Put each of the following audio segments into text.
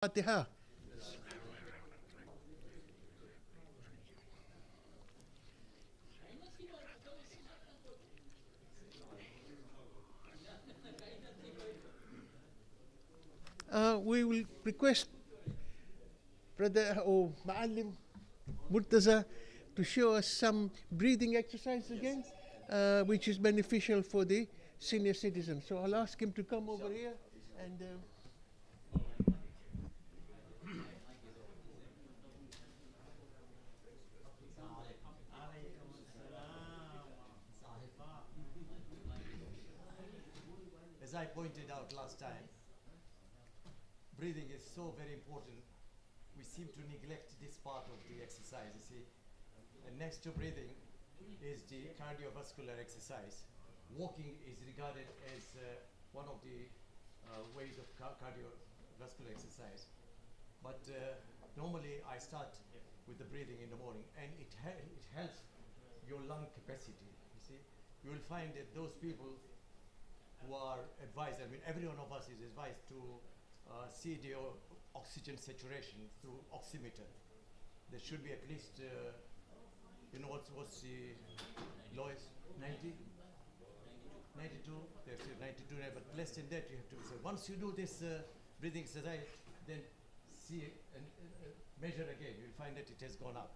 Fatiha. We will request Brother Ma'alim Murtaza to show us some breathing exercise again, which is beneficial for the senior citizens. So I'll ask him to come over here and. As I pointed out last time, breathing is so very important. We seem to neglect this part of the exercise, you see. And next to breathing is the cardiovascular exercise. Walking is regarded as one of the ways of cardiovascular exercise. But normally I start with the breathing in the morning, and it helps your lung capacity, you see. You will find that those people who are advised, I mean every one of us is advised to see the oxygen saturation through oximeter. There should be at least, you know what's the lowest, 90? 92? There's 92, but less than that you have to be. So once you do this breathing exercise, then see and measure again, you'll find that it has gone up.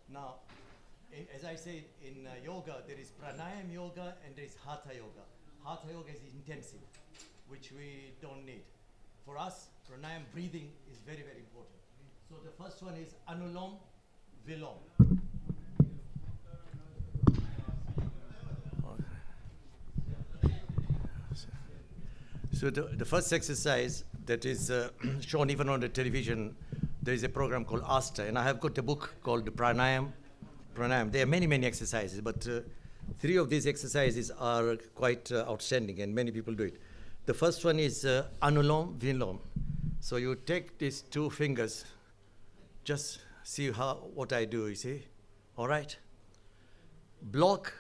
Now, as I say, in yoga, there is pranayama yoga and there is hatha yoga. Hatha yoga is intensive, which we don't need. For us, pranayama breathing is very, very important. So the first one is Anulom Vilom. So the first exercise that is shown even on the television, there is a program called Asta, and I have got a book called Pranayam. There are many, many exercises, but three of these exercises are quite outstanding, and many people do it. The first one is Anulom Vilom. So you take these two fingers, just see what I do, you see? All right? Block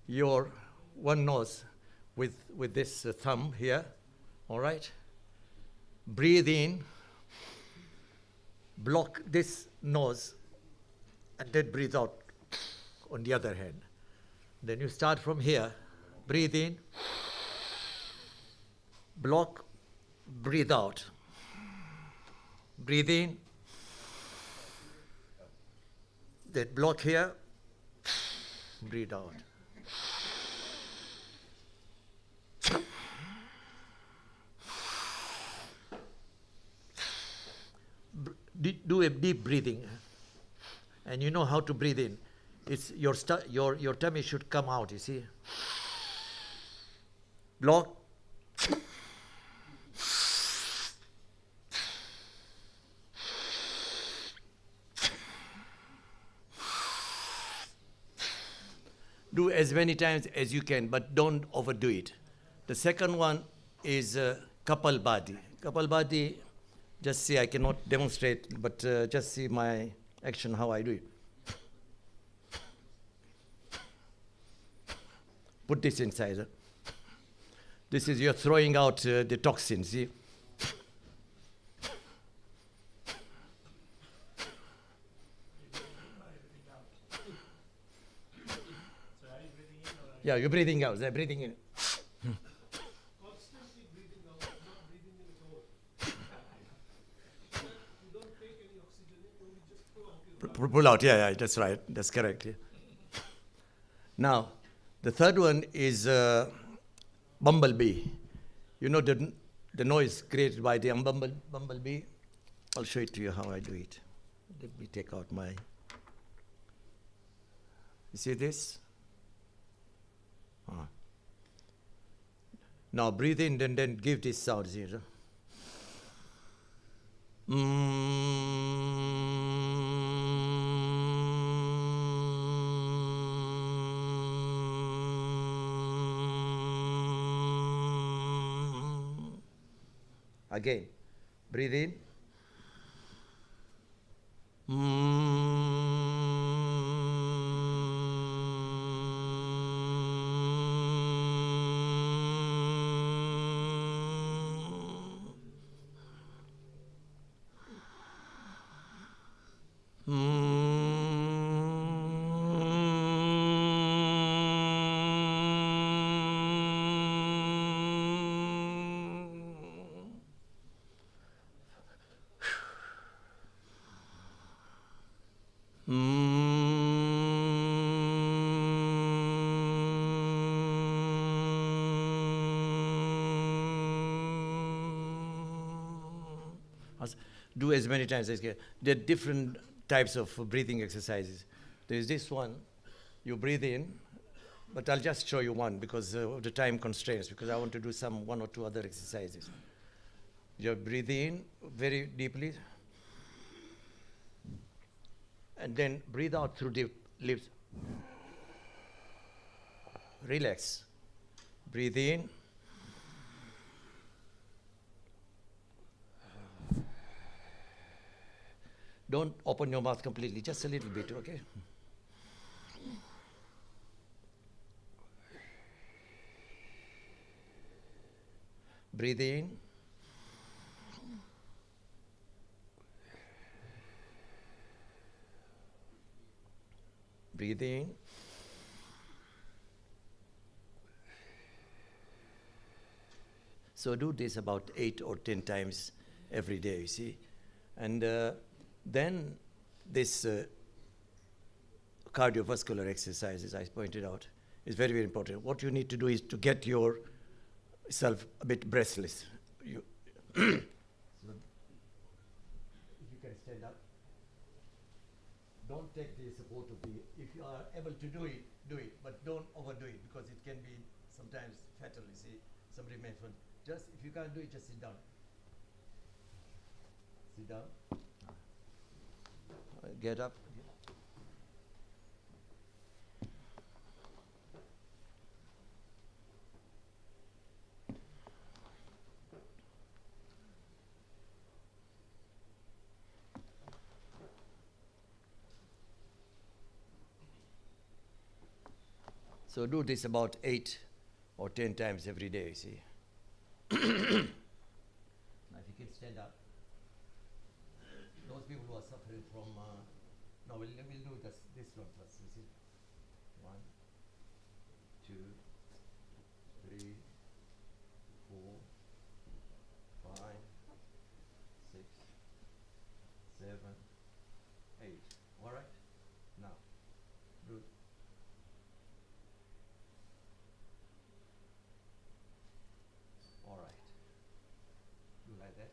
your one nose with this thumb here, all right? Breathe in, block this nose, and then breathe out on the other hand. Then you start from here, breathe in, block, breathe out. Breathe in, then block here, breathe out. Do a deep breathing, and you know how to breathe in. It's your tummy should come out, you see. Block. Do as many times as you can, but don't overdo it. The second one is Kapalbhati. Kapalbhati, just see, I cannot demonstrate, but just see my action, how I do it. Put this inside. This is you're throwing out the toxins, see? Yeah, you're breathing out, they're breathing in. Constantly breathing out, not breathing in at all. You don't take any oxygen in, you just pull out. Pull out, yeah, that's right, that's correct. Yeah. Now, the third one is bumblebee. You know the noise created by the bumblebee? I'll show it to you how I do it. Let me take out my... You see this? Now breathe in and then give this sound. Here. Again, breathe in. Do as many times as you can. There are different types of breathing exercises. There is this one, you breathe in, but I'll just show you one because of the time constraints, because I want to do one or two other exercises. You breathe in very deeply, and then breathe out through the lips. Relax. Breathe in. Don't open your mouth completely, just a little bit, okay? Breathe in. Breathe in. So do this about 8 or 10 times every day, you see. And then this cardiovascular exercises I pointed out is very, very important. What you need to do is to get yourself a bit breathless. So if you can stand up. Don't take the support of if you are able to do it, but don't overdo it because it can be sometimes fatal, you see. Somebody may fall. Just, if you can't do it, just sit down. Sit down. Get up. So do this about 8 or 10 times every day, you see. Now if you can stand up. Those people who are suffering from, no, we'll do this one first, you see. 1, 2, 3, 4, 5, 6, 7, 8. All right? Now, do. All right. Do like that.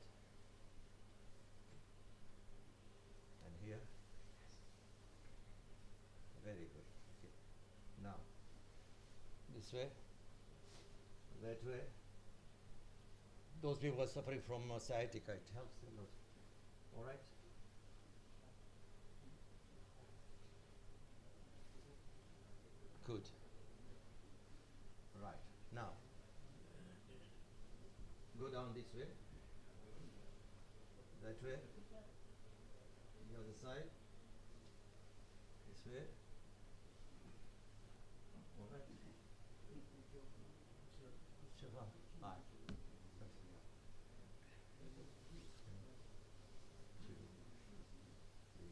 And here. Very good. Okay. Now, this way, that way. Those people who are suffering from sciatica, it helps a lot. All right? Good. Right. Now, go down this way, that way, the other side, this way. All right. Shafan. Hi. 2, 3,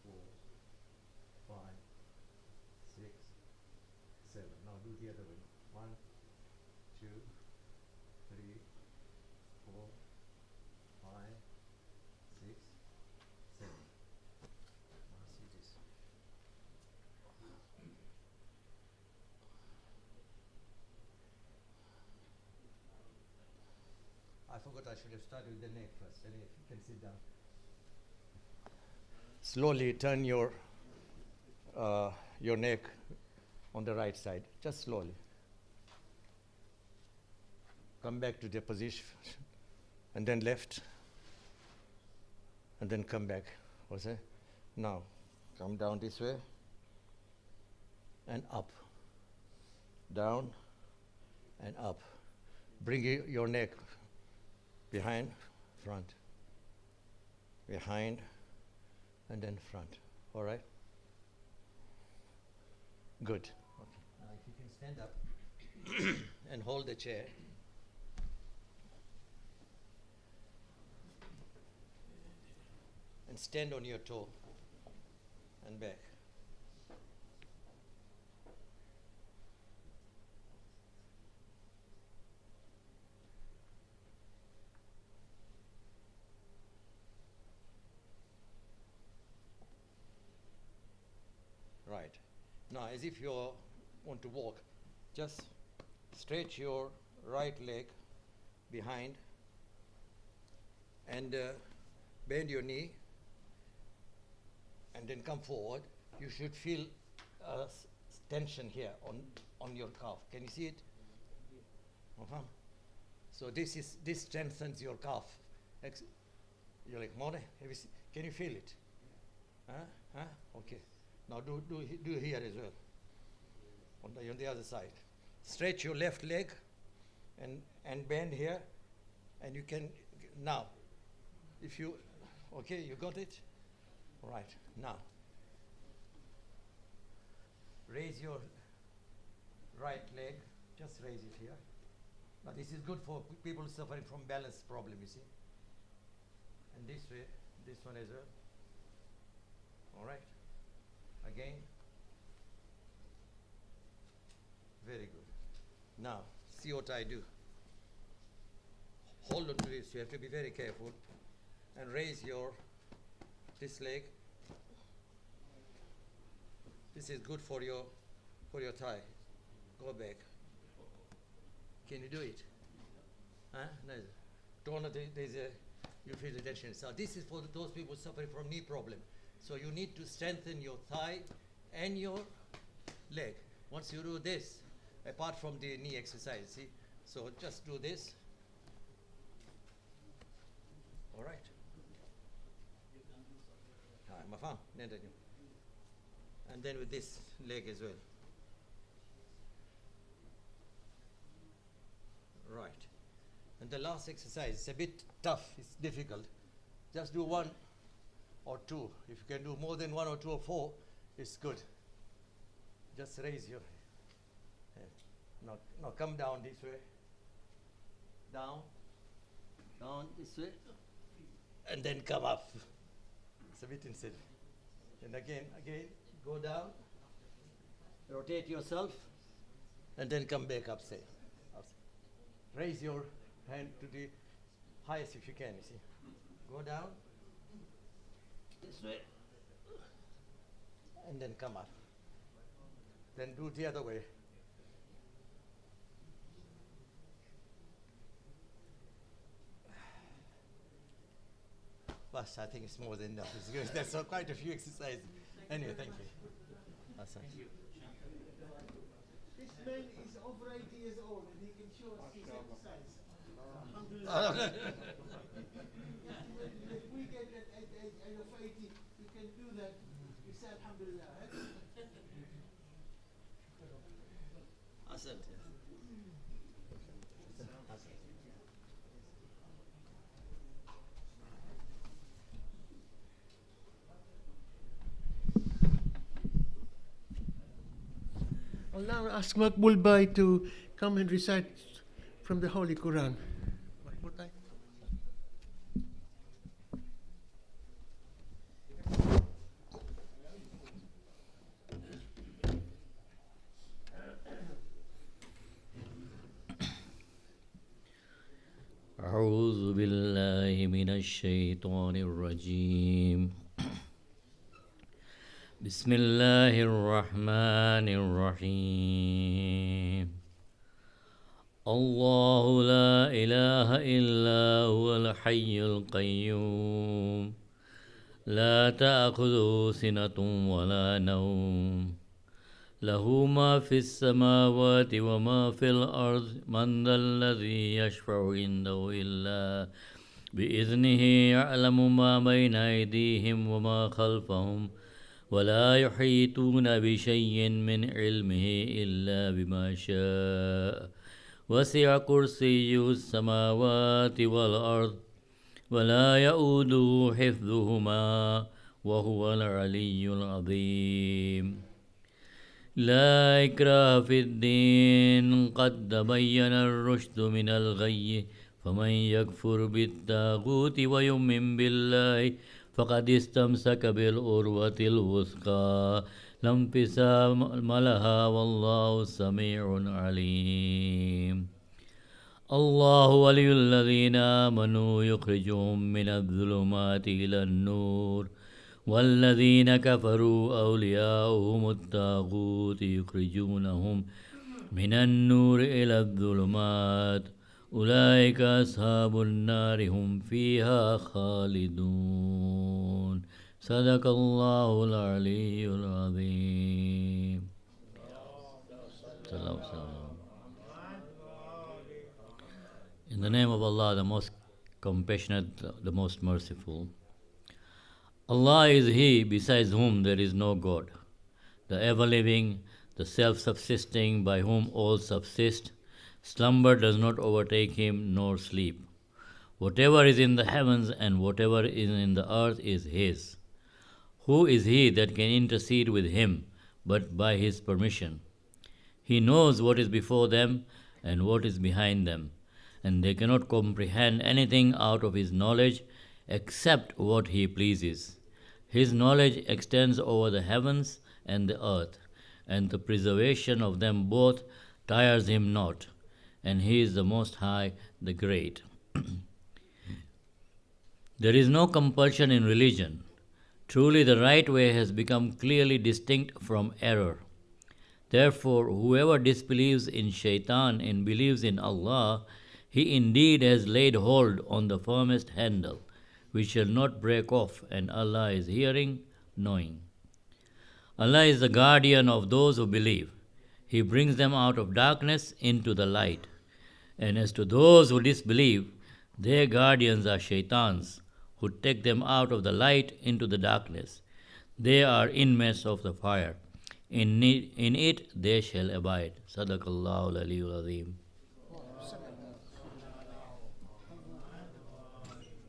4, 5, 6, 7. Now do the other way. 1, 2, 3, 4, 5, 6, 7. Now see this. I forgot I should have started with the neck first. And if you can sit down. Slowly turn your neck on the right side, just slowly. Come back to the position, and then left, and then come back. What's that? Now, come down this way, and up, down, and up. Bring your neck behind, front, behind, and then front. All right? Good. Okay. Now, if you can stand up and hold the chair. and stand on your toe and back. Right. Now, as if you want to walk, just stretch your right leg behind and bend your knee and then come forward. You should feel tension here on your calf. Can you see it? So this strengthens your calf. You're like, More, can you feel it? Okay. Now do here as well. On the other side. Stretch your left leg and bend here, and you can now. If you you got it? Right. Now raise your right leg. Just raise it here. Now this is good for people suffering from balance problem, you see. And this way, this one as well. All right. Again. Very good. Now, see what I do. Hold on to this. You have to be very careful. And raise this leg. This is good for your thigh. Go back. Can you do it? No. You feel the tension. So this is for those people suffering from knee problem. So you need to strengthen your thigh and your leg. Once you do this, apart from the knee exercise, see? So just do this. All right. And then with this leg as well. Right. And the last exercise is a bit tough, it's difficult. Just do 1 or 2. If you can do more than 1 or 2 or 4, it's good. Just raise your head. Now come down this way. Down this way. And then come up. It's a bit insane. And again, go down. Rotate yourself. And then come back up, say. Raise your hand to the highest if you can, you see. Go down. This way. And then come up. Then do the other way. But I think it's more than enough. It's good. There's quite a few exercises. Anyway, thank you. Thank you. This man is over 80 years old and he can show us his exercise. Alhamdulillah. If we get at age of 80, we can do that. We say Alhamdulillah. Asante. I'll now ask Makbul Bhai to come and recite from the Holy Quran. Makbul Bhai. أعوذ بالله من الشيطان الرجيم بسم الله الرحمن الرحيم الله لا إله إلا هو الحي القيوم لا تأخذه سنة ولا نوم له ما في السماوات وما في الأرض من ذا الذي يشفع عنده إلا بإذنه يعلم ما بين أيديهم وما خلفهم ولا يحيطون بشيء من علمه إلا بما شاء وسع كرسيه السماوات والأرض ولا يؤوده حفظهما وهو العلي العظيم لا إكراه في الدين قد تبين الرشد من الغي فمن يكفر بالطاغوت ويؤمن بالله فقد استمسك بالعروة الوثقى لا انفصام لها والله سميع عليم. الله ولي الذين آمنوا يخرجهم من الظلمات إلى النور والذين كفروا أولياؤهم الطاغوت يخرجونهم من النور إلى الظلمات أولئك أصحاب النار هم فيها خالدون. صدق الله العلي العظيم. In the name of Allah, the most compassionate, the most merciful. Allah is He besides whom there is no God, the ever-living, the self-subsisting, by whom all subsist. Slumber does not overtake Him, nor sleep. Whatever is in the heavens and whatever is in the earth is His. Who is He that can intercede with Him but by His permission? He knows what is before them and what is behind them, and they cannot comprehend anything out of His knowledge except what He pleases. His knowledge extends over the heavens and the earth, and the preservation of them both tires Him not, and He is the Most High, the Great. There is no compulsion in religion. Truly the right way has become clearly distinct from error. Therefore, whoever disbelieves in Shaitan and believes in Allah, he indeed has laid hold on the firmest handle, which shall not break off, and Allah is hearing, knowing. Allah is the guardian of those who believe. He brings them out of darkness into the light. And as to those who disbelieve, their guardians are shaitans, who take them out of the light into the darkness. They are inmates of the fire. In it they shall abide. Sadaqallahu al-Aliyyul Azim.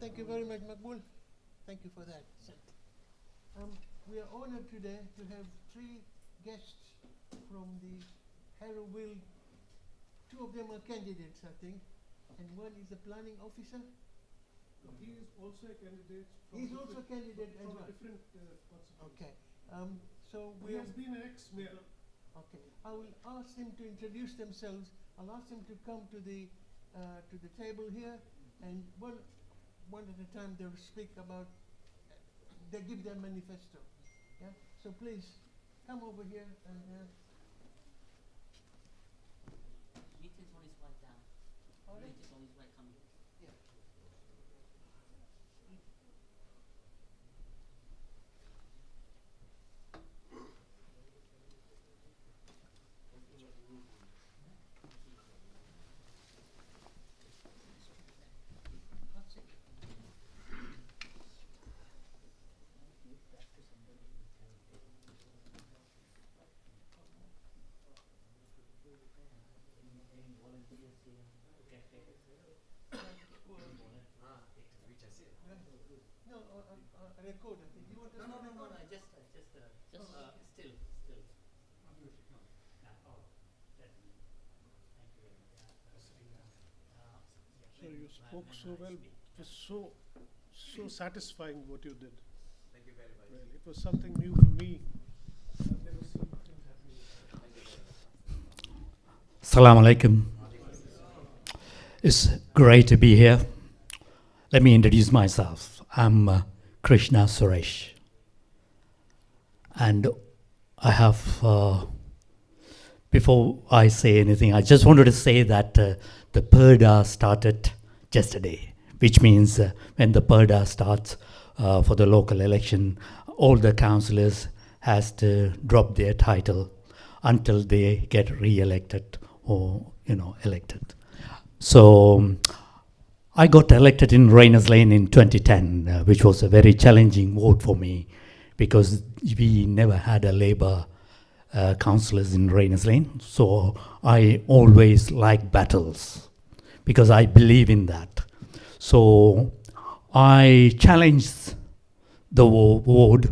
Thank you very much, Makbul. Thank you for that. We are honored today to have three guests from the Harrowville. Two of them are candidates, I think, and one is a planning officer. He is also a candidate. He's also a candidate as from well. a different constituency. Okay. So He has been an ex-mayor. Okay. I will ask them to introduce themselves. I'll ask them to come to the table here, and one at a time they will speak about. They give their manifesto. Yeah. So please come over here and. Meet is on his way down. All right. Meet is on his way coming. Yeah. That's it. No, record. I think. You want to No, record? just still. So you spoke so well. It was so satisfying what you did. Thank you very much. Well, it was something new for me. I've never seen things happening. Assalamu alaikum. It's great to be here. Let me introduce myself. I'm Krishna Suresh. And I have, before I say anything, I just wanted to say that the Purdah started yesterday, which means when the Purdah starts for the local election, all the councillors has to drop their title until they get re-elected or, elected. So I got elected in Rayners Lane in 2010, which was a very challenging vote for me because we never had a Labour councillors in Rayners Lane. So I always like battles because I believe in that. So I challenged the vote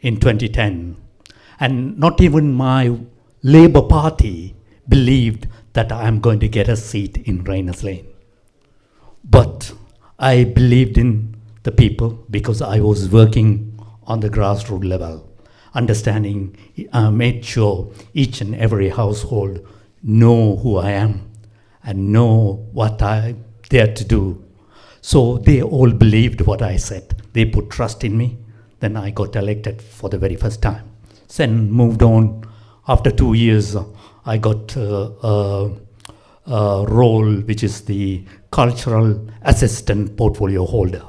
in 2010, and not even my Labour Party believed that I'm going to get a seat in Rayners Lane. But I believed in the people, because I was working on the grassroots level, understanding, made sure each and every household know who I am and know what I'm there to do. So they all believed what I said. They put trust in me. Then I got elected for the very first time. Then moved on. After 2 years, I got a role which is the cultural assistant portfolio holder.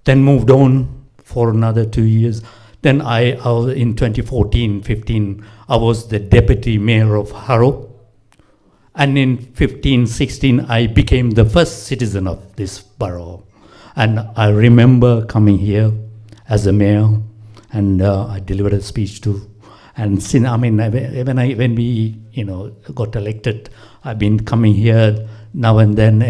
Then moved on for another 2 years. Then in 2014-15, I was the deputy mayor of Harrow. And in 15-16, I became the first citizen of this borough. And I remember coming here as a mayor, and I delivered a speech too. And since, when we got elected, I've been coming here now and then,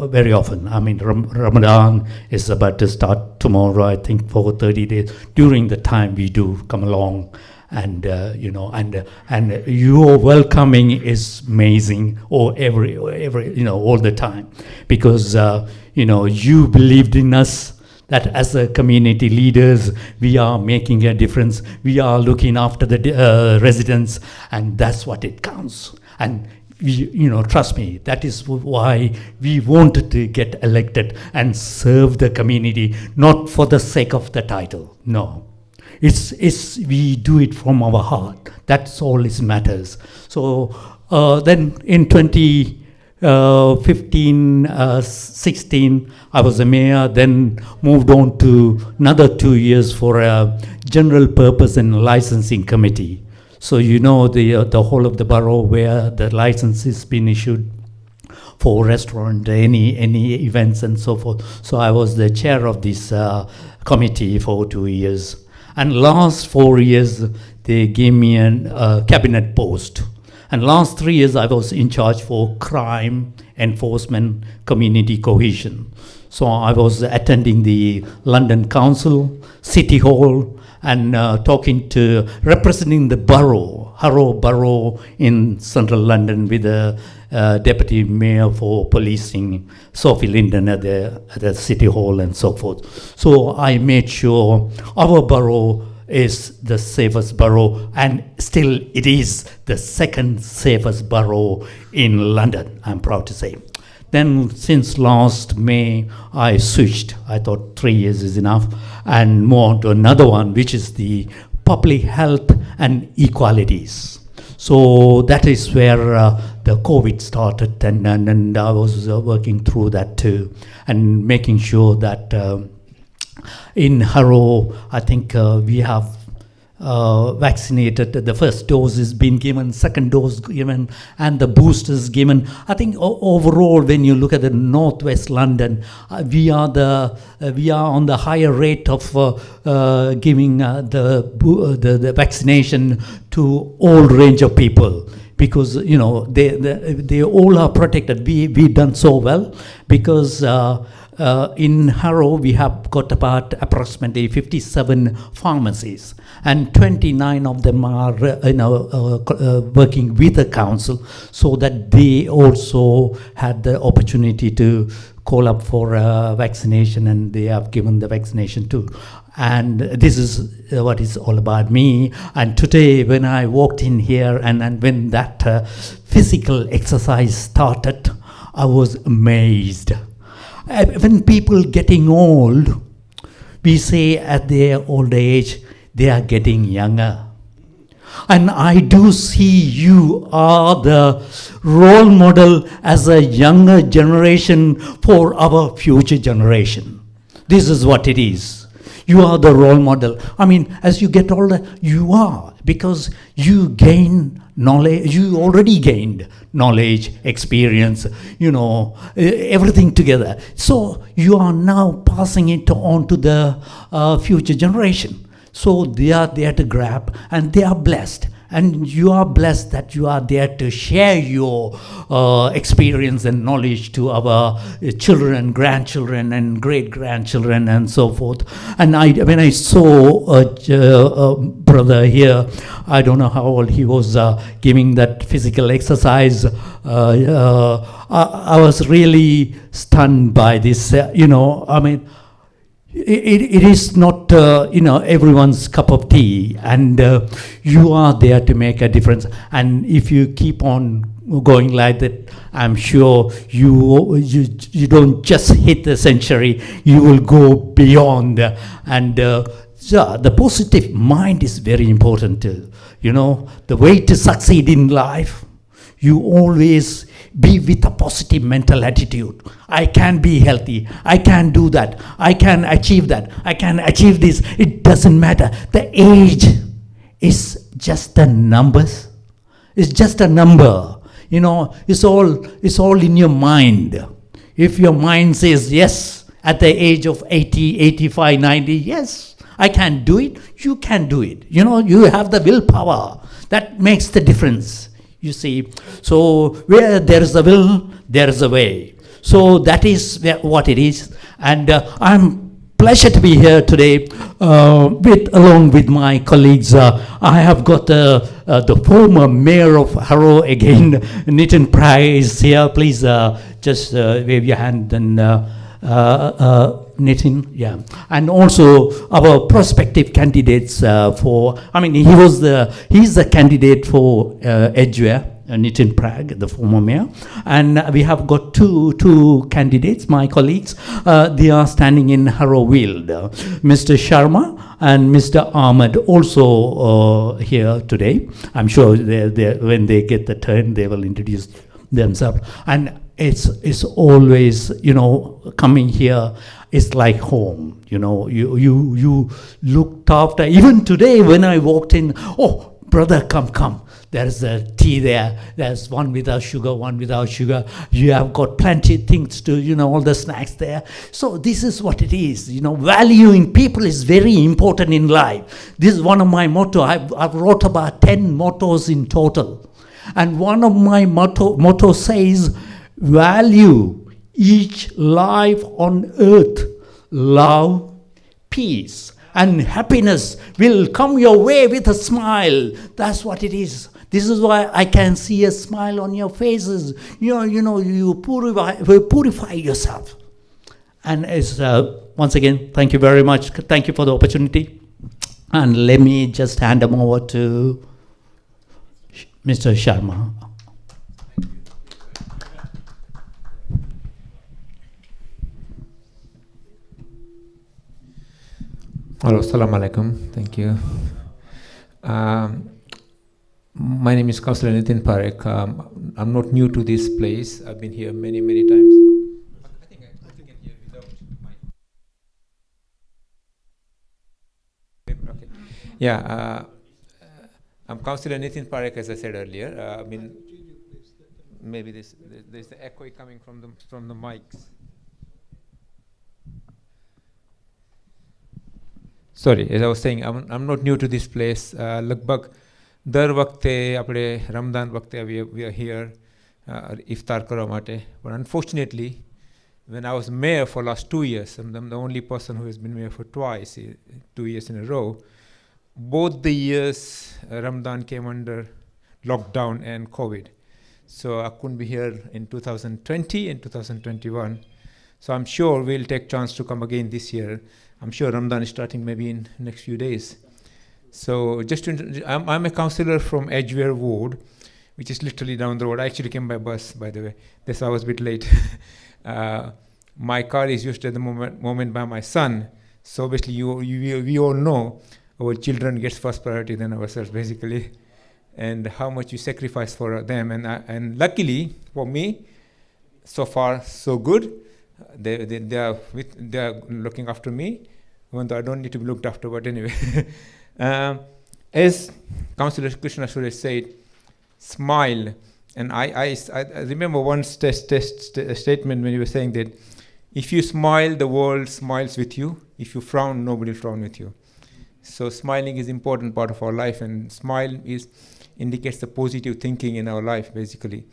very often. Ramadan is about to start tomorrow, I think, for 30 days. During the time, we do come along. And your welcoming is amazing, all the time, because you believed in us, that as a community leaders we are making a difference, we are looking after the residents, and that's what it counts. And trust me, that is why we wanted to get elected and serve the community, not for the sake of the title. No. It's we do it from our heart. That's all it matters. So then in 2015-16, I was a mayor, then moved on to another 2 years for a general purpose and licensing committee. So the whole of the borough where the license has been issued for restaurant, any events and so forth. So I was the chair of this committee for 2 years. And last 4 years, they gave me a cabinet post. And last 3 years, I was in charge for crime enforcement, community cohesion. So I was attending the London Council, City Hall, and representing the borough, Harrow Borough in central London, with the deputy mayor for policing, Sophie Linden, at the City Hall and so forth. So I made sure our borough is the safest borough, and still it is the second safest borough in London, I'm proud to say. Then since last May, I switched. I thought 3 years is enough, and more to another one, which is the public health and equalities. So that is where the COVID started, and I was working through that too, and making sure that in Harrow, I think we have vaccinated. The first dose is been given, second dose given, and the boosters given. I think overall, when you look at the northwest London, we are on the higher rate of giving the vaccination to all range of people, because they all are protected. We done so well because. In Harrow, we have got about approximately 57 pharmacies, and 29 of them are working with the council, so that they also had the opportunity to call up for vaccination, and they have given the vaccination too. And this is what is all about me. And today, when I walked in here, and when that physical exercise started, I was amazed. When people getting old, we say at their old age, they are getting younger. And I do see you are the role model as a younger generation for our future generation. This is what it is. You are the role model. As you get older, you are, because you gain knowledge. You already gained knowledge, experience, everything together. So you are now passing it on to the future generation. So they are there to grab, and they are blessed. And you are blessed that you are there to share your experience and knowledge to our children, grandchildren, and great-grandchildren, and so forth. And when I saw a brother here, I don't know how old he was, giving that physical exercise, I was really stunned by this. it is not everyone's cup of tea, and you are there to make a difference. And if you keep on going like that, I'm sure you don't just hit the century, you will go beyond. And so the positive mind is very important. The way to succeed in life, you always be with a positive mental attitude. I can be healthy. I can do that. I can achieve that. I can achieve this. It doesn't matter. The age is just a numbers. It's just a number. It's all in your mind. If your mind says yes at the age of 80, 85, 90, yes, I can do it. You can do it. You have the willpower. That makes the difference. You see, so where there is a will, there is a way. So that is what it is. And I'm pleasure to be here today along with my colleagues. I have got the former mayor of Harrow again, Nitin Prai is here. Please just wave your hand and Nitin, yeah. And also our prospective candidates he's the candidate for Edgware, Nitin Prag, the former mayor. And we have got two candidates, my colleagues. They are standing in Harrow Weald. Mr. Sharma and Mr. Ahmed also here today. I'm sure when they get the turn, they will introduce themselves. And it's always, coming here, it's like home. You looked after. Even today when I walked in, oh, brother, come. There's a tea there. There's one without sugar, one without sugar. You have got plenty of things to, all the snacks there. So this is what it is. Valuing people is very important in life. This is one of my motto. I've wrote about 10 mottos in total. And one of my motto says, value each life on earth. Love, peace, and happiness will come your way with a smile. That's what it is. This is why I can see a smile on your faces. You purify yourself. And it's, once again, thank you very much. Thank you for the opportunity. And let me just hand them over to Mr. Sharma. Hello, assalamu alaikum. Thank you. My name is Councillor Nitin Parekh. I'm not new to this place. I've been here many times. I think I can hear without my. Okay. Yeah. I'm Councillor Nitin Parekh, as I said earlier. Maybe there's the echo coming from the mics. Sorry, as I was saying, I'm not new to this place. Lagbhag dar waqte apne Ramadan waqte we are here iftar karo mate. But unfortunately, when I was mayor for last 2 years, I'm the only person who has been mayor for 2 years in a row. Both the years Ramadan came under lockdown and COVID. So I couldn't be here in 2020 and 2021. So I'm sure we'll take chance to come again this year. I'm sure Ramadan is starting maybe in next few days. So I'm a councillor from Edgware Ward, which is literally down the road. I actually came by bus, by the way. That's why I was a bit late. My car is used at the moment by my son. So obviously we all know our children gets first priority than ourselves, basically, and how much you sacrifice for them. And luckily for me, so far so good. They are looking after me, even though I don't need to be looked after. But anyway, as Councillor Krishna Suresh said, smile. And I remember one statement when you were saying that if you smile, the world smiles with you. If you frown, nobody will frown with you. So smiling is important part of our life, and smile indicates the positive thinking in our life, basically.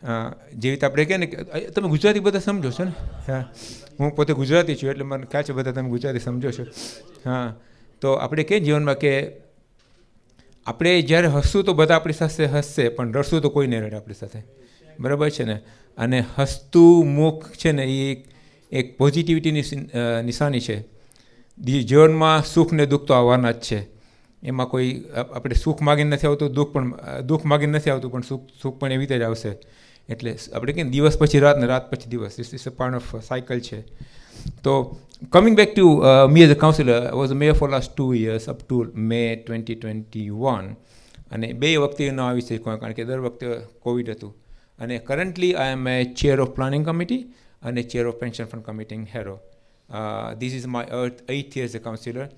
જેવી રીતે આપણે કહે ને તમે ગુજરાતી બધા સમજો છો ને? હા, હું પોતે ગુજરાતી છું એટલે મને ખ્યાલ છે બધા તમે ગુજરાતી સમજો છો. હા, તો આપણે કહીએ જીવનમાં કે આપણે જ્યારે હસવું તો બધા આપણી સાથે હસશે, પણ રડશું તો કોઈ નહીં રડે આપણી સાથે, બરાબર છે ને? અને હસતું મુખ છે ને એક પોઝિટિવિટીની નિશાની છે. જીવનમાં સુખ ને દુઃખ તો આવવાના જ છે. એમાં કોઈ આપણે સુખ માગીને નથી આવતું, દુઃખ માગીને નથી આવતું, પણ સુખ પણ એવી રીતે જ આવશે. એટલે આપણે કહીએ દિવસ પછી રાત ને રાત પછી દિવસ, it's a part of cycle છે. તો coming back to me as a councillor, I was a mayor for last 2 years up to May 2021. અને 2 વખતે ન આવી શક્યો કારણ કે દર વખતે કોવિડ હતું. અને currently I am a chair of planning committee અને chair of pension fund committee in Harrow. This is my 8th year as a counselor.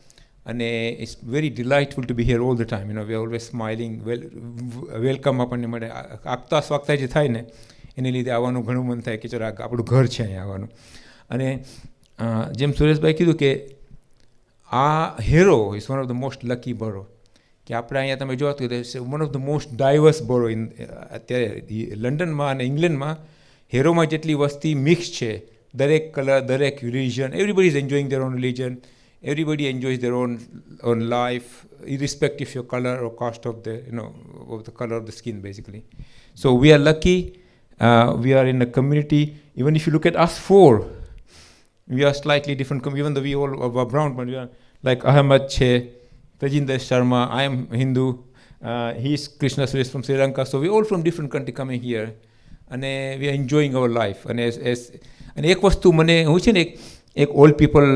And it's very delightful to be here all the time. You know, we are always smiling. Welcome આપણને મળે. આગતા સ્વાગતા જે થાય ને એને લીધે આવવાનું ઘણું મન થાય કે ચલો આપણું ઘર છે અહીંયા આવવાનું. અને જેમ સુરેશભાઈ કીધું કે આ Harrow is one of the most lucky borough. કે આપણે અહીંયા તમે જોવા તો one of the most diverse borough in અત્યારે લંડનમાં અને ઇંગ્લેન્ડમાં હેરોમાં જેટલી વસ્તી મિક્સ છે, દરેક કલર, દરેક religion, everybody is enjoying there on religion. Everybody enjoys their own life, irrespective of your color or caste of the, of the color of the skin, basically. So we are lucky. We are in a community. Even if you look at us four, we are slightly different. Even though we all are brown, but we are like Ahmed Che, Tajinder Sharma. I am Hindu. He's Krishna Suresh from Sri Lanka. So we all from different country coming here, and we are enjoying our life. And and એક વસ્તુ મને હું છે ને એક old people,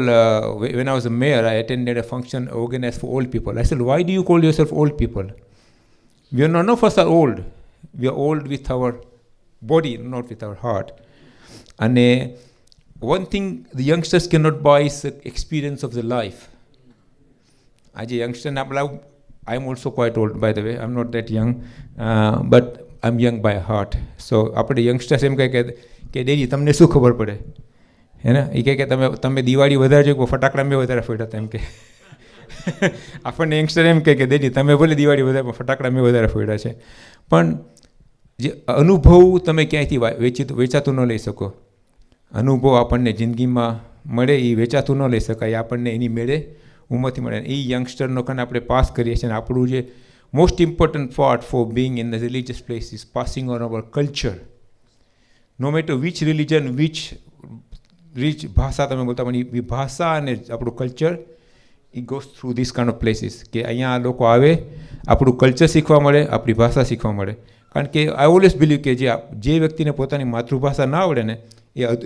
when I was a mayor, I attended a function organized for old people. I said, why do you call yourself old people? We are none of us are old. We are old with our body, not with our heart. And one thing the youngsters cannot buy is the experience of the life. As a youngster, I'm also quite old, by the way. I'm not that young, but I'm young by heart. So, આપણે youngsters એમ કહે કે daddy તમને શું ખબર પડે? હે ને એ કે તમે દિવાળી વધારે જોઈ ફટાકડા મેં વધારે ફોડ્યા હતા એમ કે આપણને યંગસ્ટર એમ કે દેદી તમે ભલે દિવાળી વધારે ફટાકડા મેં વધારે ફોડ્યા છે. પણ જે અનુભવ તમે ક્યાંયથી વેચાતું ન લઈ શકો. અનુભવ આપણને જિંદગીમાં મળે એ વેચાતું ન લઈ શકાય, આપણને એની મેળે ઉંમરથી મળે. એ યંગસ્ટરનો કારણે આપણે પાસ કરીએ છીએ. અને આપણું જે most important part for being in the religious place is passing on our culture. No matter which religion, which reach ભાષા તમે બોલતા, પણ એ ભાષા અને આપણું કલ્ચર એ goes through this kind of places. કે અહીંયા આ લોકો આવે, આપણું કલ્ચર શીખવા મળે, આપણી ભાષા શીખવા મળે. કારણ કે આઈ ઓલવેઝ બિલીવ કે જે વ્યક્તિને પોતાની માતૃભાષા ના આવડે ને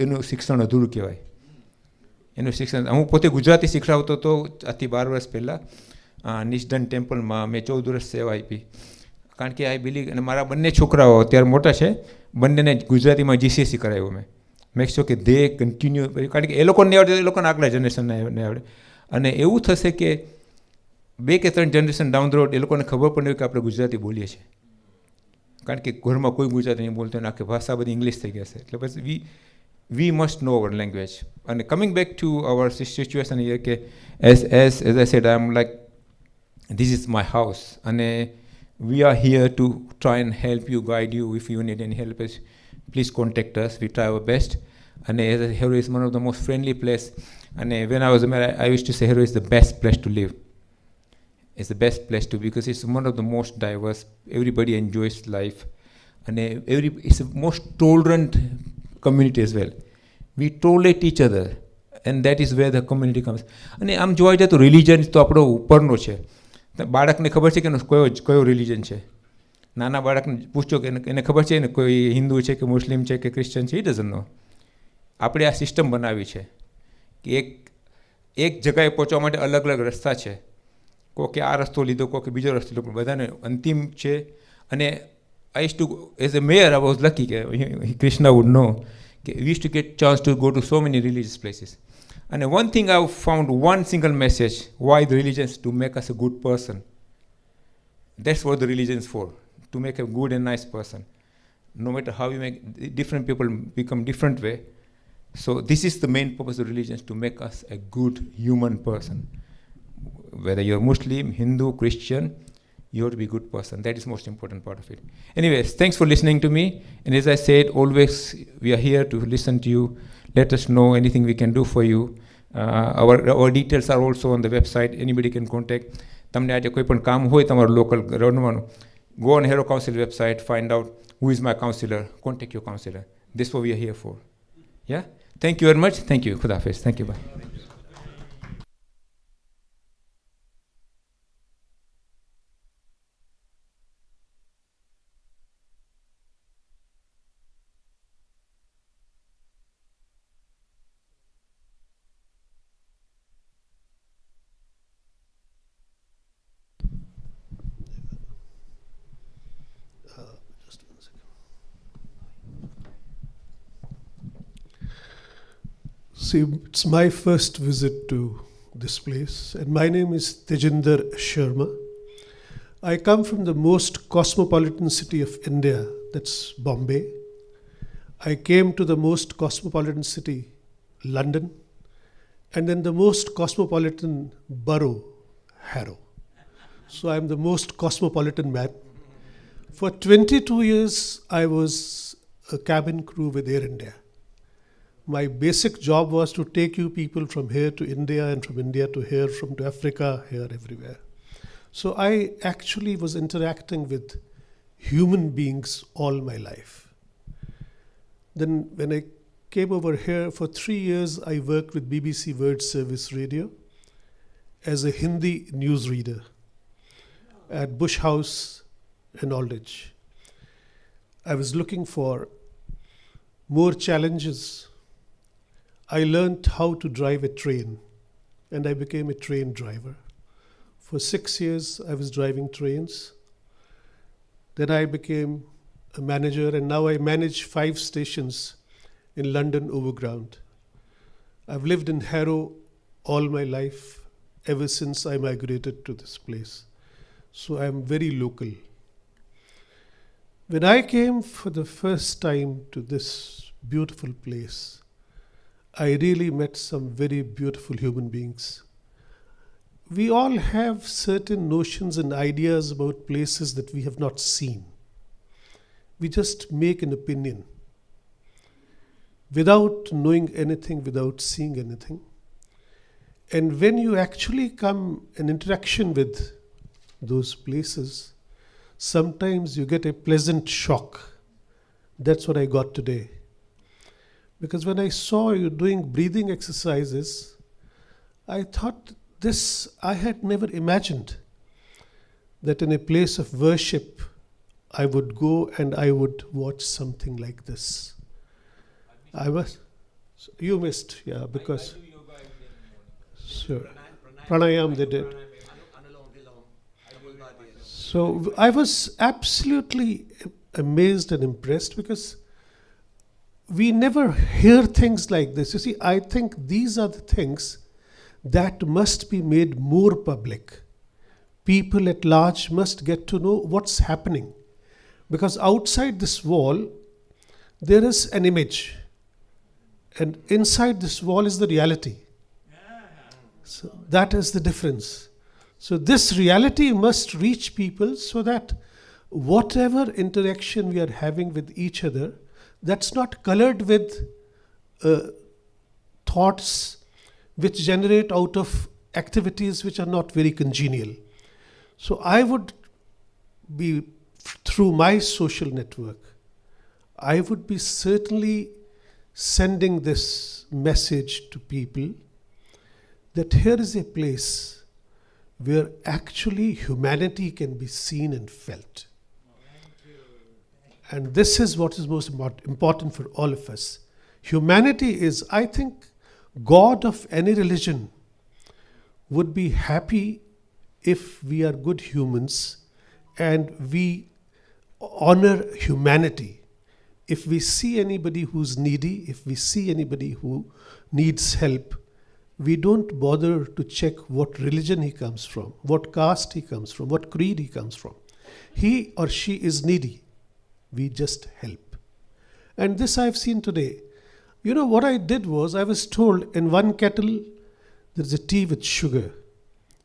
એનું શિક્ષણ અધૂરું કહેવાય. એનું શિક્ષણ હું પોતે ગુજરાતી શીખડાવતો હતો આજથી 12 વર્ષ પહેલાં નિષ્ઠન ટેમ્પલમાં. મેં 14 વર્ષ સેવા આપી. કારણ કે આઈ બિલીવ, અને મારા બંને છોકરાઓ અત્યારે મોટા છે, બંનેને ગુજરાતીમાં GCSE કરાવ્યો મેં. મેક શ્યોર કે દે કન્ટિન્યુ, કારણ કે એ લોકોને નહીં આવડે, એ લોકોને આગલા જનરેશનને નહીં આવડે. અને એવું થશે કે 2 કે 3 જનરેશન ડાઉન ધ રોડ એ લોકોને ખબર પણ નહીં કે આપણે ગુજરાતી બોલીએ છીએ. કારણ કે ઘરમાં કોઈ ગુજરાતી નહીં બોલતો, આખી ભાષા બધી ઇંગ્લિશ થઈ ગયા છે. એટલે પછી we must know our language. And coming back to our situation here, કે as I said, I'm like, this is my house, and we are here to try and help you, guide you. If you need any help, please contact us. We try our best. And Hero is one of the most friendly place. And when I was a mayor, I used to say Hero is the best place to live. It's the best place to, because it's one of the most diverse. Everybody enjoys life, and it's the most tolerant community as well. We tolerate each other, and that is where the community comes. અને આમ જોવા જાય તો religion તો આપણો ઉપરનો છે. બાળકને ખબર છે કે કયો રિલિજન છે. નાના બાળકને પૂછો કે એને ખબર છે ને કોઈ હિન્દુ છે કે મુસ્લિમ છે કે ક્રિશ્ચન છે, એ ડઝન્ટ નો. આપણે આ સિસ્ટમ બનાવી છે કે એક જગાએ પહોંચવા માટે અલગ અલગ રસ્તા છે. કોકે આ રસ્તો લીધો, કોકે બીજો રસ્તો લીધો, પણ બધાને અંતિમ છે. અને I used to, as a mayor, I was lucky, Krishna would know, we used to get chance to go to so many religious places. And one thing I found, one single message, why the religions, to make us a good person. That's what the religion is for, to make a good and nice person. No matter how you make, different people become different way. So this is the main purpose of religions, to make us a good human person. Whether you're Muslim, Hindu, Christian, you have to be a good person. That is most important part of it. Anyways, thanks for listening to me. And as I said, always we are here to listen to you. Let us know anything we can do for you. Our details are also on the website. Anybody can contact. તમને આજે કોઈ પણ કામ હોય તમારું local રનવાનું, go on Hero Council website, find out who is my counselor, contact your counselor. This is what we are here for. Yeah? Thank you very much. Thank you. Khuda Hafiz. Thank you. Bye. Just 1 second. See, it's my first visit to this place, and my name is Tejinder Sharma. I come from the most cosmopolitan city of India, that's Bombay. I came to the most cosmopolitan city, London, and then the most cosmopolitan borough, Harrow. So I'm the most cosmopolitan man. For 22 years, I was a cabin crew with Air India. My basic job was to take you people from here to India and from India to here, from to Africa, here, everywhere. So I actually was interacting with human beings all my life. Then when I came over here for 3 years, I worked with BBC World Service Radio as a Hindi newsreader at Bush House in Aldwych. I was looking for more challenges. I learned how to drive a train, and I became a train driver. For 6 years, I was driving trains. Then I became a manager, and now I manage 5 stations in London Overground. I've lived in Harrow all my life, ever since I migrated to this place. So I'm very local. When I came for the first time to this beautiful place, I really met some very beautiful human beings. We all have certain notions and ideas about places that we have not seen. We just make an opinion without knowing anything, without seeing anything. And when you actually come in interaction with those places, sometimes you get a pleasant shock. That's what I got today. Because when I saw you doing breathing exercises, I thought this, I had never imagined that in a place of worship, I would go and I would watch something like this. I was, you missed, yeah, because, sure, pranayam they did. So I was absolutely amazed and impressed because we never hear things like this. You see, I think these are the things that must be made more public. People at large must get to know what's happening. Because outside this wall, there is an image. And inside this wall is the reality. So that is the difference. So this reality must reach people so that whatever interaction we are having with each other, that's not colored with thoughts which generate out of activities which are not very congenial. So I would be, through my social network, I would be certainly sending this message to people that here is a place where actually humanity can be seen and felt. And this is what is most important for all of us. Humanity is, I think, God of any religion would be happy if we are good humans and we honor humanity. If we see anybody who's needy, if we see anybody who needs help, we don't bother to check what religion he comes from, what caste he comes from, what creed he comes from. He or she is needy. We just help. And this I've seen today. You know, what I did was, I was told in one kettle there's a tea with sugar,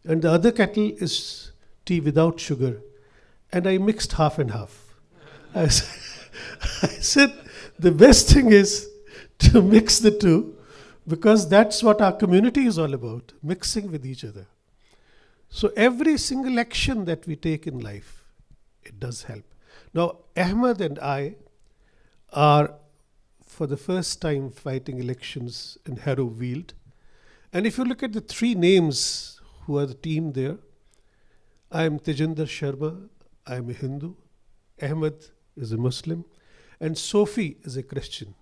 and the other kettle is tea without sugar, and I mixed half and half. I said, the best thing is to mix the two, because that's what our community is all about, mixing with each other. So every single action that we take in life, it does help. Now, Ahmed and I are for the first time fighting elections in Harrow Weald. And if you look at the three names who are the team there, I am Tejinder Sharma, I am a Hindu, Ahmed is a Muslim, and Sophie is a Christian.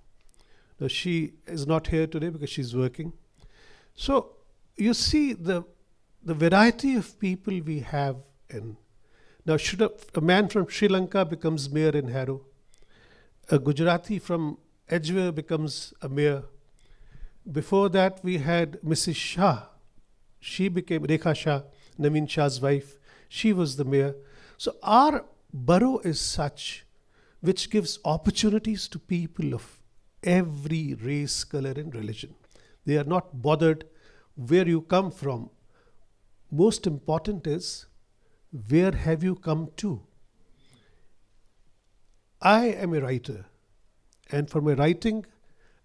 Now she is not here today because she's working. So you see the variety of people we have in. Now should a man from Sri Lanka becomes mayor in Harrow, a Gujarati from Edgware becomes a mayor. Before that we had Mrs. Shah. She became Rekha Shah, Naveen Shah's wife. She was the mayor. So our borough is such which gives opportunities to people of every race, color and religion. They are not bothered where you come from. Most important is, where have you come to? I am a writer, and for my writing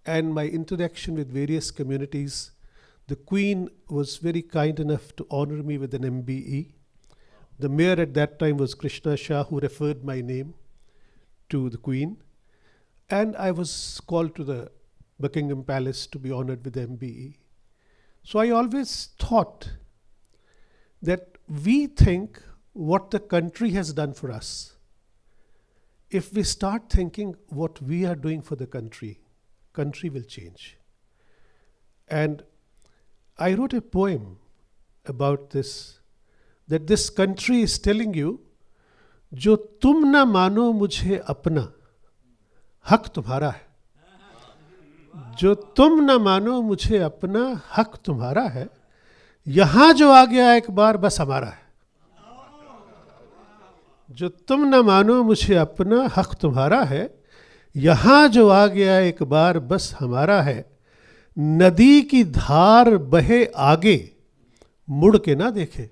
and my interaction with various communities, the Queen was very kind enough to honor me with an MBE. The mayor at that time was Krishna Shah, who referred my name to the Queen. And I was called to the Buckingham Palace to be honored with the MBE. So I always thought that we think what the country has done for us. If we start thinking what we are doing for the country will change. And I wrote a poem about this, that this country is telling you, जो तुम ना मानो मुझे अपना, हक तुम्हारा है. जो तुम ना मानो मुझे अपना, हक तुम्हारा है. यहां जो आ गया एक बार बस हमारा है. जो तुम ना मानो मुझे अपना, हक तुम्हारा है. यहां जो आ गया एक बार बस हमारा है. नदी की धार बहे आगे, मुड़ के ना देखे.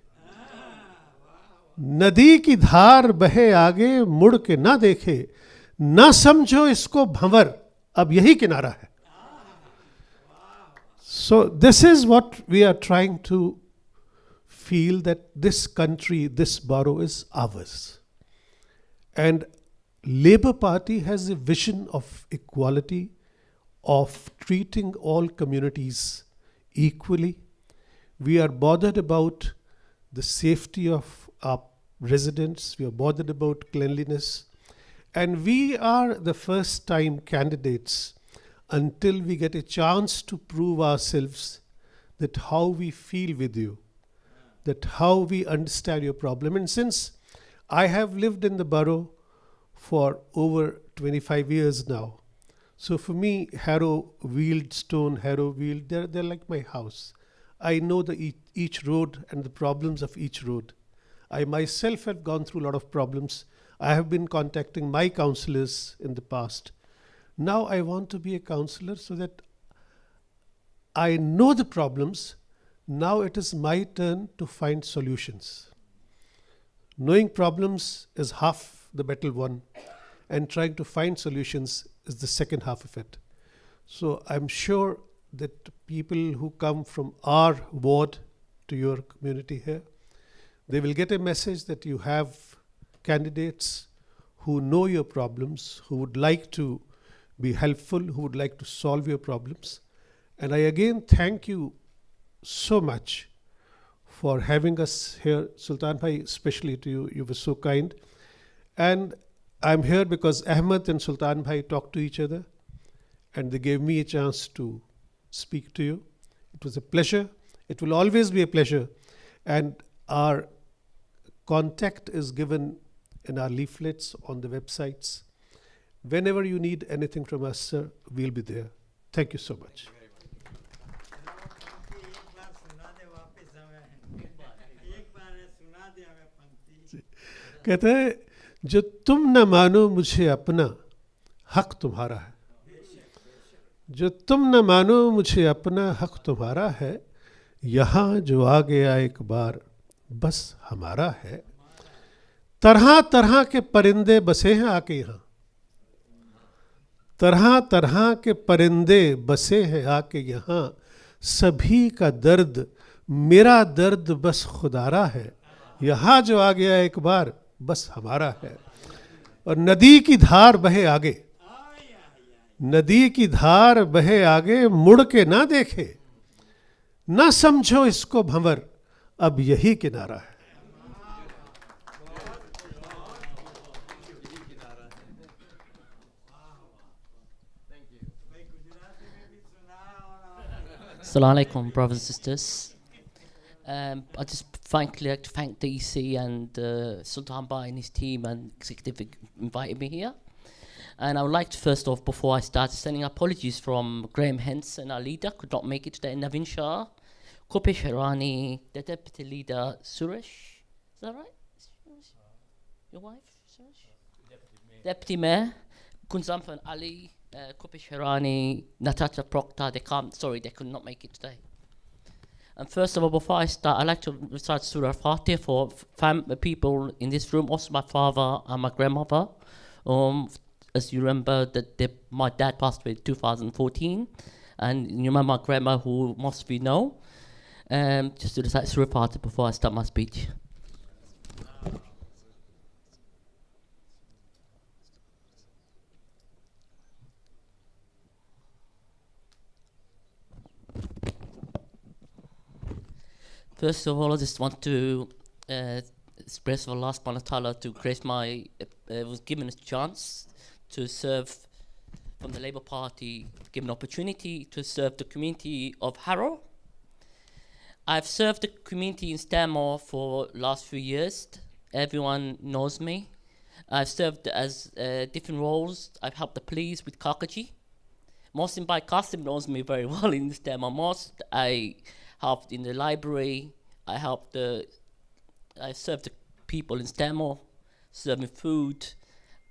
नदी की धार बहे आगे, मुड़ के ना देखे. ना समझो इसको भंवर, अब यही किनारा है. So this is what we are trying to feel, that this country, this borough is ours. And Labour Party has a vision of equality, of treating all communities equally. We are bothered about the safety of our residents. We are bothered about cleanliness. And we are the first time candidates until we get a chance to prove ourselves that how we feel with you, that how we understand your problem. And since I have lived in the borough for over 25 years now, so for me, Harrow, Wealdstone, Harrow, Weald, they're like my house. I know each road and the problems of each road. I myself have gone through a lot of problems. I have been contacting my councillors in the past. Now I want to be a councillor so that I know the problems. Now it is my turn to find solutions. Knowing problems is half the battle won, and trying to find solutions is the second half of it. So I'm sure that people who come from our ward to your community here, they will get a message that you have candidates who know your problems, who would like to be helpful, who would like to solve your problems. And I again thank you so much for having us here. Sultan Bhai, especially to you, you were so kind. And I'm here because Ahmed and Sultan Bhai talked to each other and they gave me a chance to speak to you. It was a pleasure. It will always be a pleasure. And our contact is given in our leaflets on the websites. Whenever you need anything from us, sir, we'll be there. Thank you so much. कहते हैं, जो तुम न मानो मुझे अपना, हक तुम्हारा है. जो तुम न मानो मुझे अपना, हक तुम्हारा है. यहाँ जो आ गया एक बार बस हमारा है. तरह तरह के परिंदे बसे हैं आके यहाँ. तरह तरह के परिंदे बसे हैं आके यहाँ. सभी का दर्द मेरा दर्द बस खुदारा है. यहाँ जो आ गया एक बार बस हमारा है. और नदी की धार बहे आगे. नदी की धार बहे आगे मुड़ के ना देखे, ना समझो इसको भंवर, अब यही किनारा है. Assalamu alaikum, brothers and sisters. I just frankly like to thank the EC and Sultan Bai and his team and executive invited me here. And I would like to first off, before I start, sending apologies from Graham Henson, our leader, could not make it today, Navin Shah, Kopesh Hirani, the deputy leader, Suresh. Is that right? Your wife, Suresh? Deputy Mayor, Kunzampan Ali, Kopesh Hirani, Natasha Proctor, they could not make it today. And first of all, before I start, I'd like to recite Surah Fatih for people in this room, also my father and my grandmother. As you remember, my dad passed away in 2014, and you remember my grandma, who most of you know. Just to recite Surah Fatih before I start my speech. First of all, I just want to express for Allah subhanahu wa ta'ala to grace was given a chance to serve from the Labour Party, given opportunity to serve the community of Harrow. I've served the community in Stanmore for last few years. Everyone knows me. I've served as different roles. I've helped the police with Kakaji. Mohsin Bhai Qasim knows me very well in Stanmore Mosque. I helped in the library. I served the people in Stanmore, serving food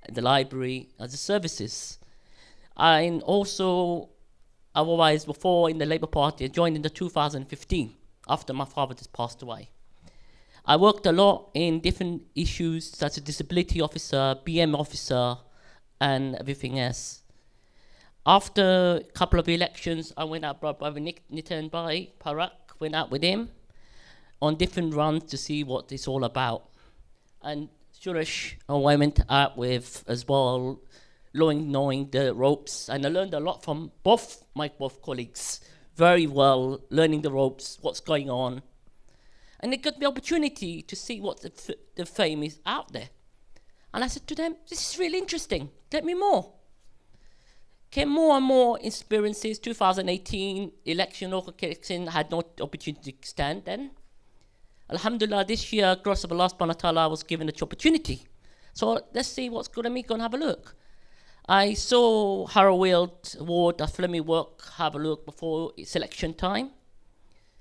in the library as the services. And also, otherwise, before in the Labour Party, I joined in the 2015 after my father just passed away. I worked a lot in different issues such as disability officer, BM officer, and everything else. After a couple of elections, I went out with Brother Nitin Bhai Parak, went out with him on different runs to see what it's all about. And Suresh, I went out with as well, knowing the ropes, and I learned a lot from both colleagues, very well, learning the ropes, what's going on. And it got the opportunity to see what the fame is out there. And I said to them, this is really interesting, tell me more. Came more and more experiences. 2018 local election, had no opportunity to stand then. Alhamdulillah, this year, grace of Allah subhanahu wa ta'ala, I was given the opportunity. So let's see what's good at me, go and have a look. I saw Harrowfield ward, let me have a look before selection time.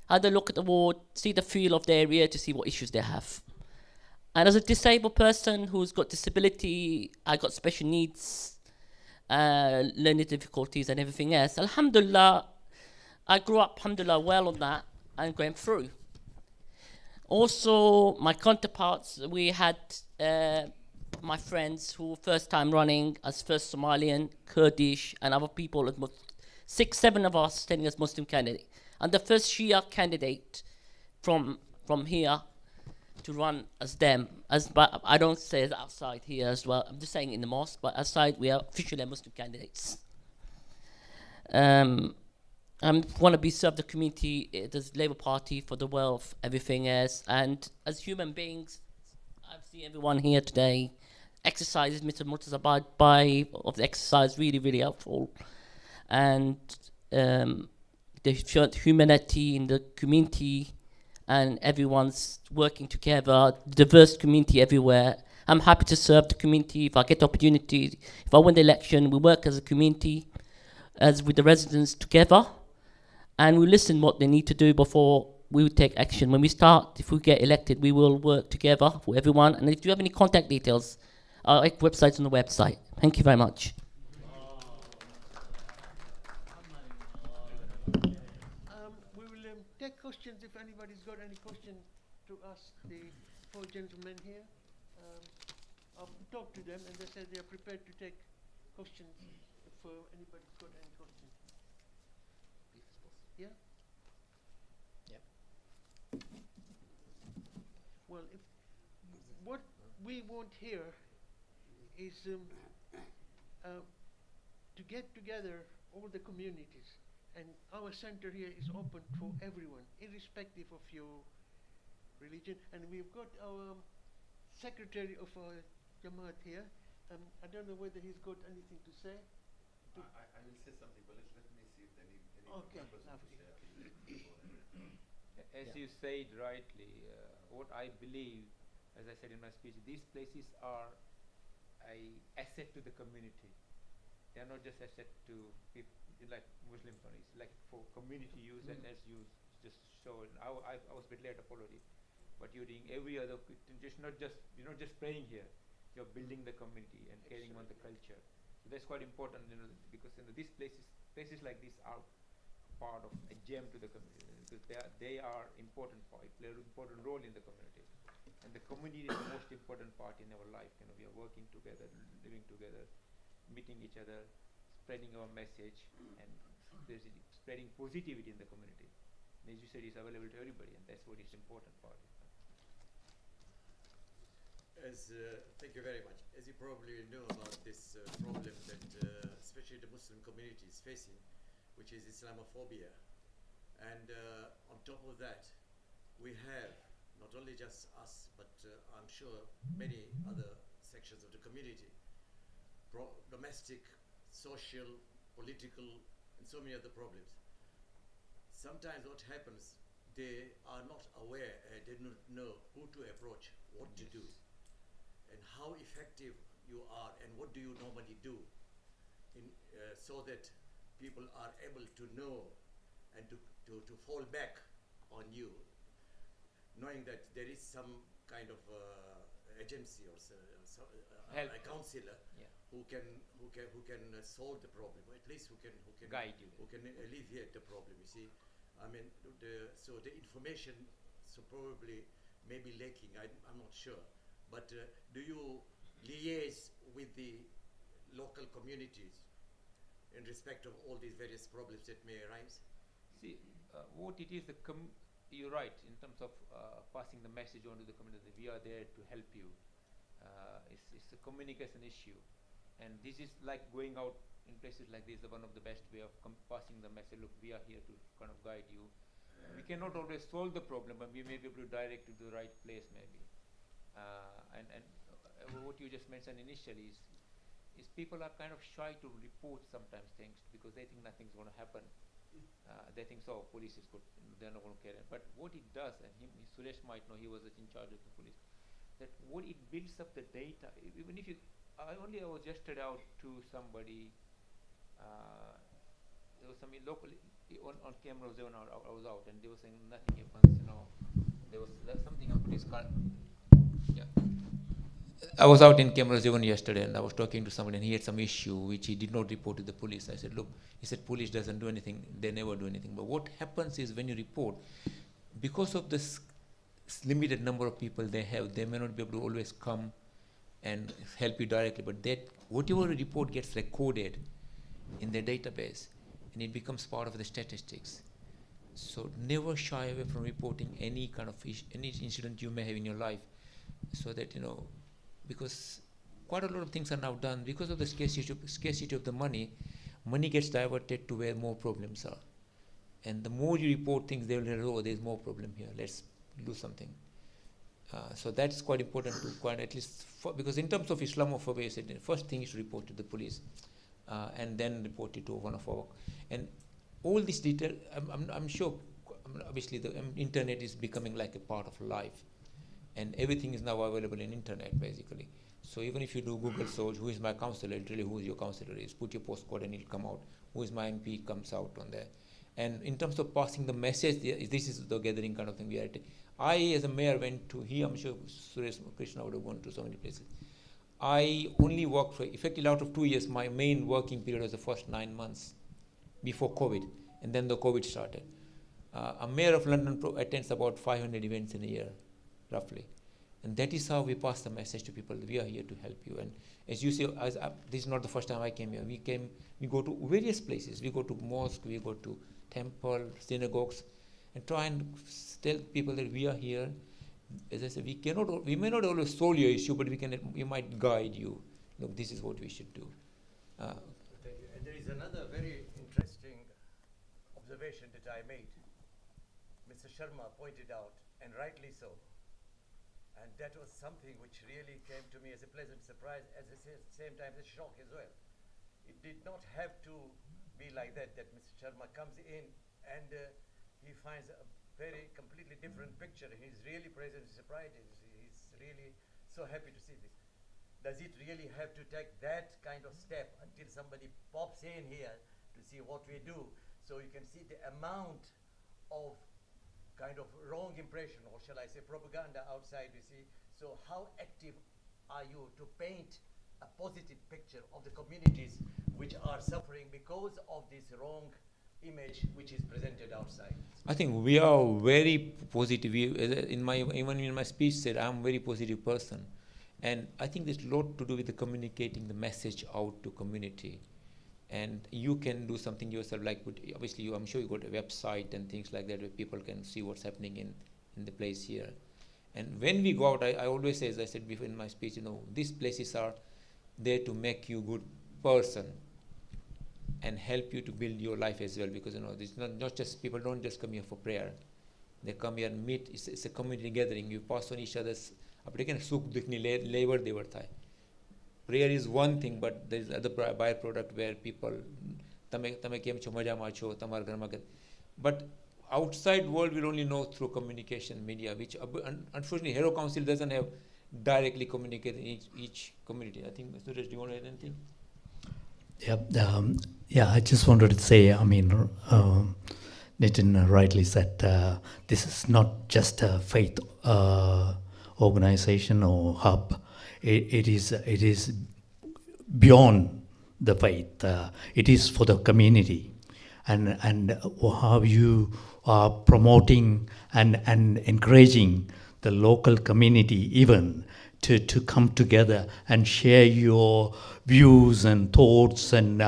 Had a look at the ward, see the feel of the area to see what issues they have. And as a disabled person who's got disability, I got special needs, learning difficulties and everything else. Alhamdulillah, I grew up, alhamdulillah, well on that and going through. Also, my counterparts, we had my friends who were first time running as first Somalian, Kurdish, and other people, 6-7 of us standing as Muslim candidate. And the first Shia candidate from here to run as them, but I don't say it outside here as well. I'm just saying in the mosque, but outside we are officially Muslim candidates. I want to serve the community, the Labour Party for the wealth, everything else. And as human beings, I've seen everyone here today. Exercises, Mr. Murtaza Bai of the exercise, really, really helpful. And the humanity in the community, and everyone's working together, diverse community everywhere. I'm happy to serve the community if I get the opportunity. If I win the election, we work as a community, as with the residents together, and we listen what they need to do before we will take action. When we start, if we get elected, we will work together for everyone. And if you have any contact details, our website's on the website. Thank you very much. We will take questions if anybody's got any questions to ask the four gentlemen here. I'll talk to them, and they said they are prepared to take questions if anybody's got any questions. Yeah? Yep. Well, what we want here is to get together all the communities. And our center here is open for everyone, irrespective of your religion. And we've got our secretary of our Jamaat here. I don't know whether he's got anything to say. I will say something, but let me see if any Okay, members want to lovely. share. As you said rightly, what I believe, as I said in my speech, these places are an asset to the community. They are not just asset to people like Muslims only. It's like for community use, and as you just showed, I was a bit late, apology, but you're doing every other. Just not just you're not just praying here. You're building the community and carrying on the culture. So that's quite important, because these places like this are part of a gem to the community, because they are important part, play an important role in the community, and the community is the most important part in our life. We are working together, living together, meeting each other, spreading our message, and spreading positivity in the community. And as you said, it's available to everybody, and that's what is important part. Thank you very much. As you probably know about this problem that especially the Muslim community is facing, which is Islamophobia. And on top of that, we have not only just us, but I'm sure many other sections of the community, domestic, social, political, and so many other problems. Sometimes what happens, they are not aware, they don't know who to approach, what to do, and how effective you are, and what do you normally do so that people are able to know and to fall back on you, knowing that there is some kind of agency or a counselor who can solve the problem, or at least who can guide you, who can alleviate the problem. You see, I mean, so the information probably may be lacking. I'm not sure, but do you liaise with the local communities in respect of all these various problems that may arise? See, what it is, you're right in terms of passing the message on to the community that we are there to help you. It's a communication issue, and this is like going out in places like this. One of the best way of passing the message. Look, we are here to kind of guide you. We cannot always solve the problem, but we may be able to direct you to the right place, maybe. And what you just mentioned initially is people are kind of shy to report sometimes things because they think nothing's going to happen. They think, so police is good, they're not going to care. But what it does, and Suresh might know, he was in charge of the police, that what it builds up the data. Even if I was yesterday out to somebody, there was some local, on camera zone, I was out, and they were saying nothing happens, there was something on police car. Yeah. I was out in Camera Zone yesterday, and I was talking to somebody, and he had some issue which he did not report to the police. I said, look, he said, police doesn't do anything, they never do anything. But what happens is when you report, because of this limited number of people they have, they may not be able to always come and help you directly, but that whatever you report gets recorded in their database, and it becomes part of the statistics. So never shy away from reporting any kind of any incident you may have in your life, so that, because quite a lot of things are now done because of the scarcity of the money gets diverted to where more problems are. And the more you report things, they will realize, oh, there's more problem here, let's do something. So that's quite important to at least, because in terms of Islamophobia, the first thing is to report to the police, and then report it to one of our, and all this detail, I'm sure, obviously the internet is becoming like a part of life. And everything is now available in internet, basically. So even if you do Google search, who is my counselor, it'll tell you who your counselor is. Put your postcode and it'll come out. Who is my MP comes out on there. And in terms of passing the message, this is the gathering kind of thing we are at. I, as a mayor, went to here. I'm sure Suresh Krishna would have gone to so many places. I only worked for, effectively out of 2 years, my main working period was the first 9 months before COVID. And then the COVID started. A mayor of London attends about 500 events in a year, roughly. And that is how we pass the message to people. We are here to help you. And as you see, this is not the first time I came here. We go to various places. We go to mosque, we go to temple, synagogues, and try and tell people that we are here. As I said, we may not always solve your issue, but we might guide you. Look, this is what we should do. Thank you. And there that I made, Mr. Sharma pointed out, and rightly so. And that was something which really came to me as a pleasant surprise, at the same time as a shock as well. It did not have to be like that Mr. Sharma comes in and he finds a very completely different picture. He's really pleasantly surprised. He's really so happy to see this. Does it really have to take that kind of step until somebody pops in here to see what we do? So you can see the amount of kind of wrong impression, or shall I say propaganda outside, you see. So how active are you to paint a positive picture of the communities which are suffering because of this wrong image which is presented outside? I think we are very positive. Even in my speech said I'm a very positive person. And I think there's a lot to do with the communicating the message out to community. And you can do something yourself, like obviously I'm sure you got a website and things like that where people can see what's happening in the place here. And when we go out, I always say, as I said before in my speech, these places are there to make you a good person and help you to build your life as well, because it's not just, people don't just come here for prayer. They come here and meet. It's a community gathering. You pass on each other's. Prayer is one thing, but there is other byproduct where people, but outside world we'll only know through communication media, which unfortunately Hero Council doesn't have directly communicated in each community. I think, Suresh, do you want to add anything? Yeah, I just wanted to say, Nitin rightly said, this is not just a faith organization or hub. It is beyond the faith. It is for the community, and how you are promoting and encouraging the local community even to come together and share your views and thoughts. And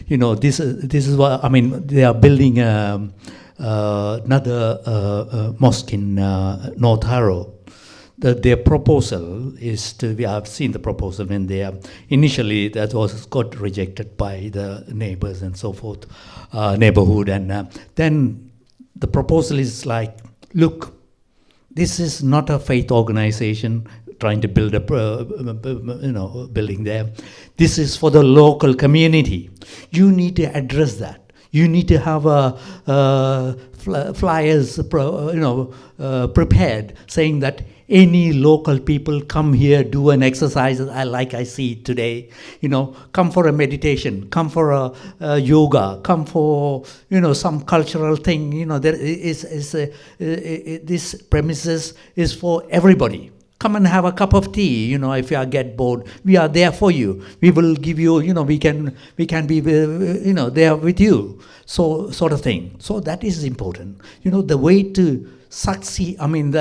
this is what they are building another mosque in North Harrow. Their proposal is to, I've seen the proposal when they are, initially that got rejected by the neighbors and so forth, neighborhood. And then the proposal is like, look, this is not a faith organization trying to build a building there. This is for the local community. You need to address that. You need to have flyers prepared saying that any local people come here, do an exercise like I see today. Come for a meditation, come for a yoga, come for some cultural thing. There is this premises is for everybody. Come and have a cup of tea. If you get bored, we are there for you. We will give you. We can be there with you. So sort of thing. So that is important. The way to succeed. One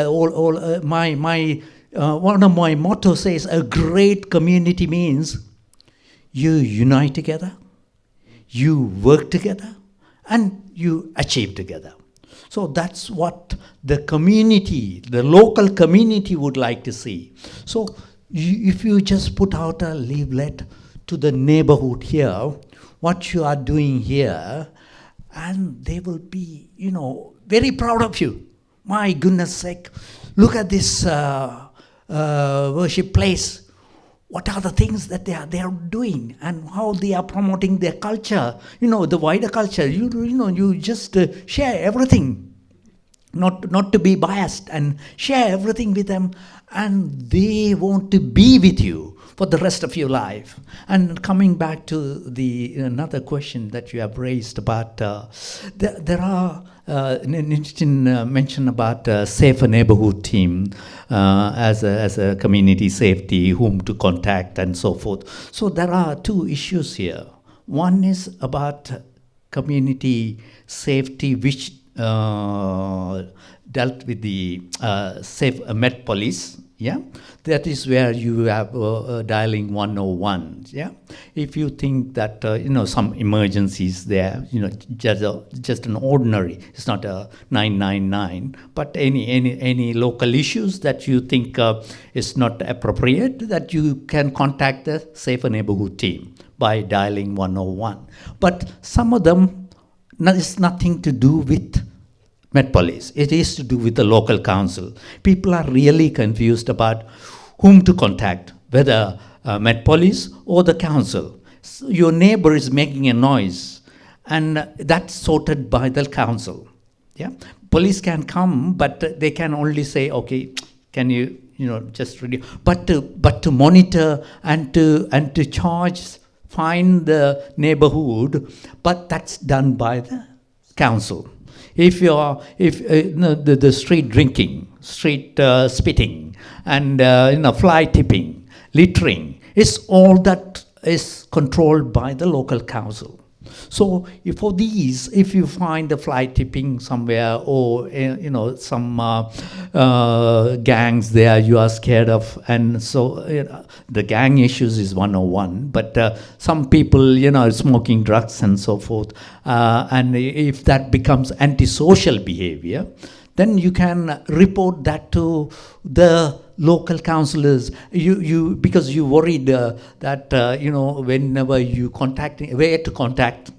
of my mottos says a great community means you unite together, you work together, and you achieve together. So that's what the community, the local community would like to see. So if you just put out a leaflet to the neighborhood here, what you are doing here, and they will be, very proud of you. My goodness sake, look at this worship place. What are the things that they are doing and how they are promoting their culture? The wider culture. You just share everything, not to be biased, and share everything with them, and they want to be with you for the rest of your life. And coming back to another question that you have raised about, there are mention about a safer neighborhood team as a community safety, whom to contact and so forth. So there are two issues here. One is about community safety, which dealt with the safe Met Police. Yeah, that is where you have dialing 101. Yeah, if you think that some emergencies there, just an ordinary, it's not a 999, but any local issues that you think is not appropriate, that you can contact the Safer Neighborhood team by dialing 101. But some of them, it's nothing to do with Met Police. It is to do with the local council. People are really confused about whom to contact, whether Met Police or the council. So your neighbor is making a noise, and that's sorted by the council. Yeah, police can come, but they can only say, okay, can you just reduce. But to monitor and to charge, fine the neighborhood, but that's done by the council. If the street drinking, street spitting, and fly tipping, littering, it's all that is controlled by the local council. So for these, if you find a fly tipping somewhere, or some gangs there you are scared of, and so the gang issues is 101. But some people smoking drugs and so forth, and if that becomes antisocial behavior, then you can report that to the local councillors. You because you worried that whenever you contacting, where to contact,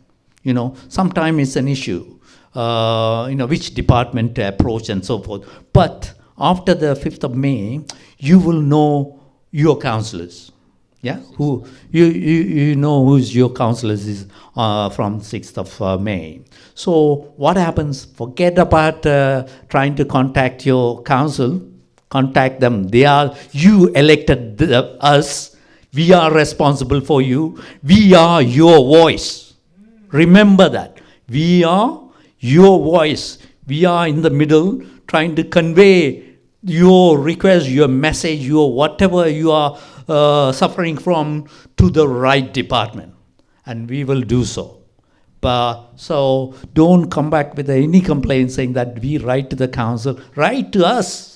sometimes it's an issue, which department to approach and so forth. But after the 5th of May, you will know your councillors. Yeah, who you know who's your councillors is from 6th of May. So what happens? Forget about trying to contact your council. Contact them. You elected us. We are responsible for you. We are your voice. Remember that. We are your voice. We are in the middle trying to convey your request, your message, your whatever you are suffering from to the right department. And we will do so. So don't come back with any complaint saying that we write to the council. Write to us.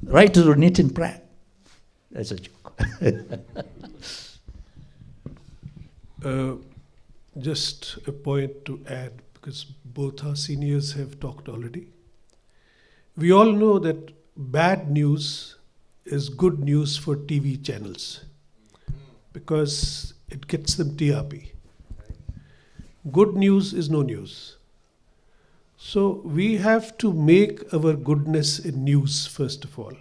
Write to Nitin Pratt. That's a joke. Just a point to add, because both our seniors have talked already. We all know that bad news is good news for TV channels because it gets them TRP. Good news is no news. So we have to make our goodness in news first of all,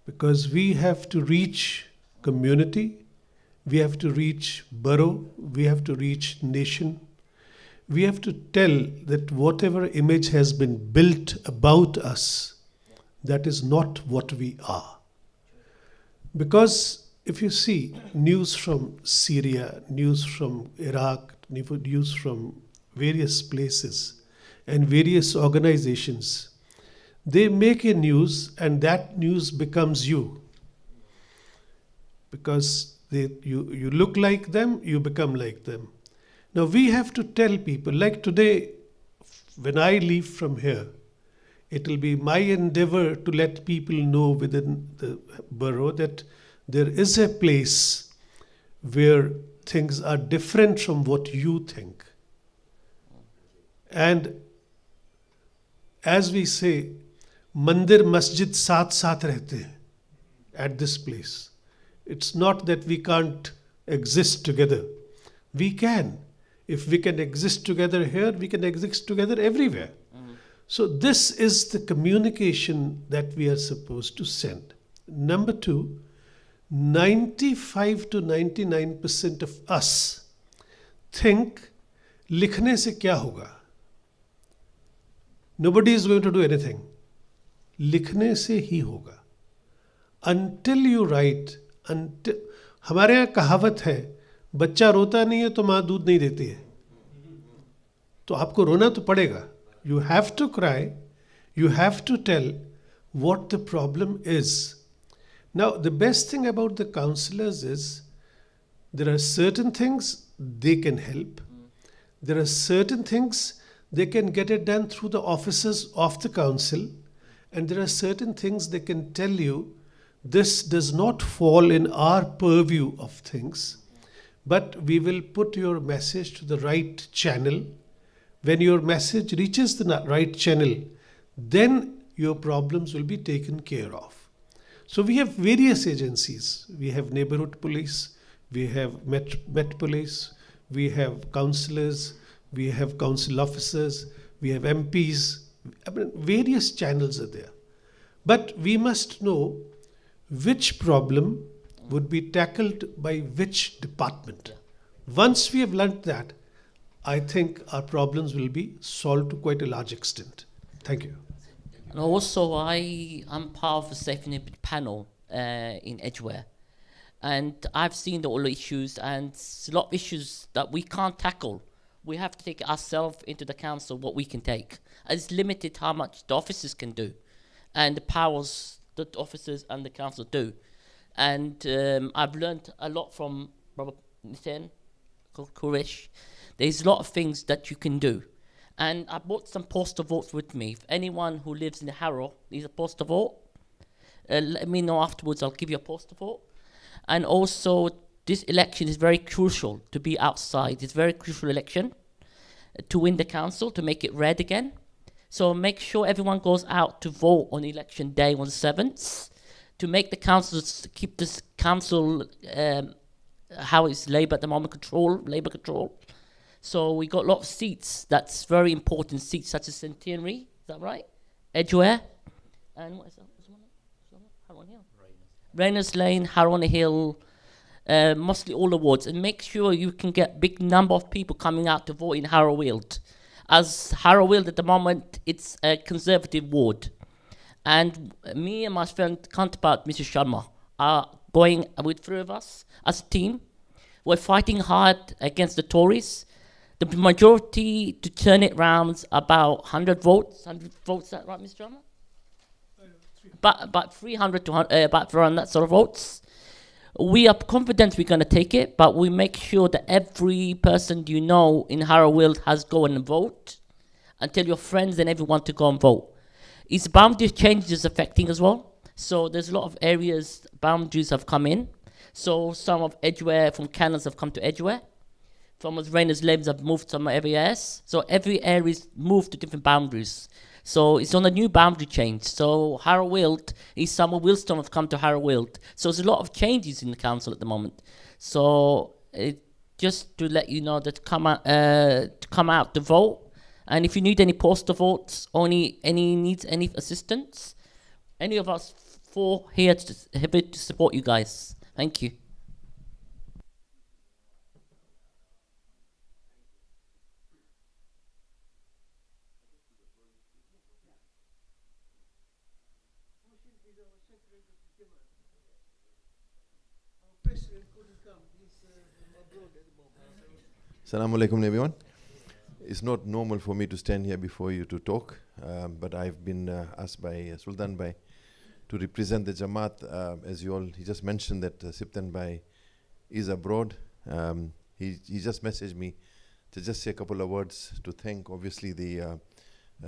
because we have to reach community, we have to reach borough, we have to reach nation. We have to tell that whatever image has been built about us, that is not what we are. Because if you see news from Syria, news from Iraq, news from various places and various organizations, they make a news and that news becomes you. Because you look like them, you become like them. Now we have to tell people, like today, when I leave from here, it will be my endeavor to let people know within the borough that there is a place where things are different from what you think. And as we say, Mandir Masjid saath rehte hain at this place. It's not that we can't exist together. We can. If we can exist together here, we can exist together everywhere. So this is the communication that we are supposed to send. Number two, 95 to 99% of us think, likhne se kya hoga? Nobody is going to do anything. Likhne se hi hoga. Until you write, हमारे यहाँ कहावत है, बच्चा रोता नहीं है तो माँ दूध नहीं देती है. तो आपको रोना तो पड़ेगा. You have to cry. You have to tell what the problem is. Now, the best thing about the counselors is there are certain things they can help. There are certain things they can get it done through the offices of the council. And there are certain things they can tell you, this does not fall in our purview of things, but we will put your message to the right channel. When your message reaches the right channel, then your problems will be taken care of. So we have various agencies. We have neighborhood police, we have Met Police, we have councillors, we have council officers, we have MPs, I mean, various channels are there. But we must know which problem would be tackled by which department. Once we have learnt that, I think our problems will be solved to quite a large extent. Thank you. And also, I'm part of the safety net panel in Edgware. And I've seen all the issues, and a lot of issues that we can't tackle. We have to take it ourselves into the council, what we can take. And it's limited how much the officers can do, and the powers that the officers and the council do. And I've learned a lot from Robert Nitin, Kurish. There's a lot of things that you can do. And I brought some poster votes with me. If anyone who lives in the Harrow needs a poster vote, let me know afterwards, I'll give you a poster vote. And also, this election is very crucial to be outside. It's a very crucial election to win the council, to make it red again. So make sure everyone goes out to vote on election day on the 7th, to make the council, keep this council, how it's Labour at the moment, Labour control. So we got a lot of seats, that's very important seats, such as Centenary, is that right? Edgware, and what is that? Harrow Hill. Rayners Lane, Harrow Hill, mostly all the wards, and make sure you can get big number of people coming out to vote in Harrow Weald. As Harrow Weald at the moment, it's a Conservative ward. And me and my friend counterpart, Mr. Sharma, are going with 3 of us as a team. We're fighting hard against the Tories. The majority to turn it round about 100 votes. 100 votes, is that right, Mr. Sharma? About 300 to about around that sort of votes. We are confident we're going to take it, but we make sure that every person you know in Harrow Weald has go and vote, and tell your friends and everyone to go and vote. It's boundary changes affecting as well. So there's a lot of areas, boundaries have come in. So some of Edgware from Cannons have come to Edgware. From Rayners Lanes have moved some areas. So every area is moved to different boundaries. So it's on a new boundary change. So Harrow Weald is some of Wilston have come to Harrow Weald. So there's a lot of changes in the council at the moment. So just to let you know that come out to vote. And if you need any poster votes or any assistance, any of us 4 here to support you guys. Thank you. Assalamu alaikum everyone. It's not normal for me to stand here before you to talk, but I've been asked by Sultan Bhai to represent the Jamaat. As you all, he just mentioned that Siptan Bhai is abroad. He just messaged me to just say a couple of words to thank obviously the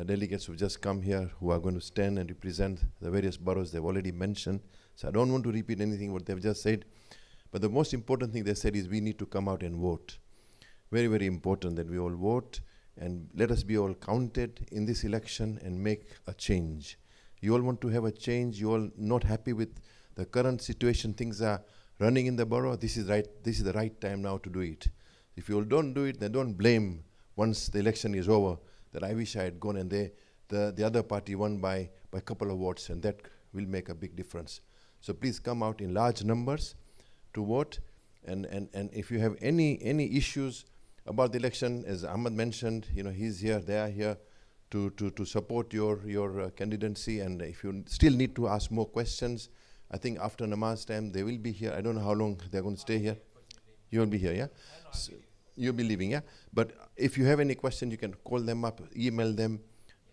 delegates who've just come here, who are going to stand and represent the various boroughs they've already mentioned. So I don't want to repeat anything what they've just said, but the most important thing they said is we need to come out and vote. Very, very important that we all vote and let us be all counted in this election and make a change. You all want to have a change. You all not happy with the current situation. Things are running in the borough. This is right. This is the right time now to do it. If you all don't do it, then don't blame once the election is over that I wish I had gone and the other party won by a couple of votes, and that will make a big difference. So please come out in large numbers to vote, and if you have any issues about the election, as Ahmad mentioned, he's here, they are here to support your candidacy, and if you still need to ask more questions, I think after namaz time they will be here. I don't know how long they're going to stay here. You will be here, yeah? So you'll be leaving, yeah? But if you have any question, you can call them up, email them,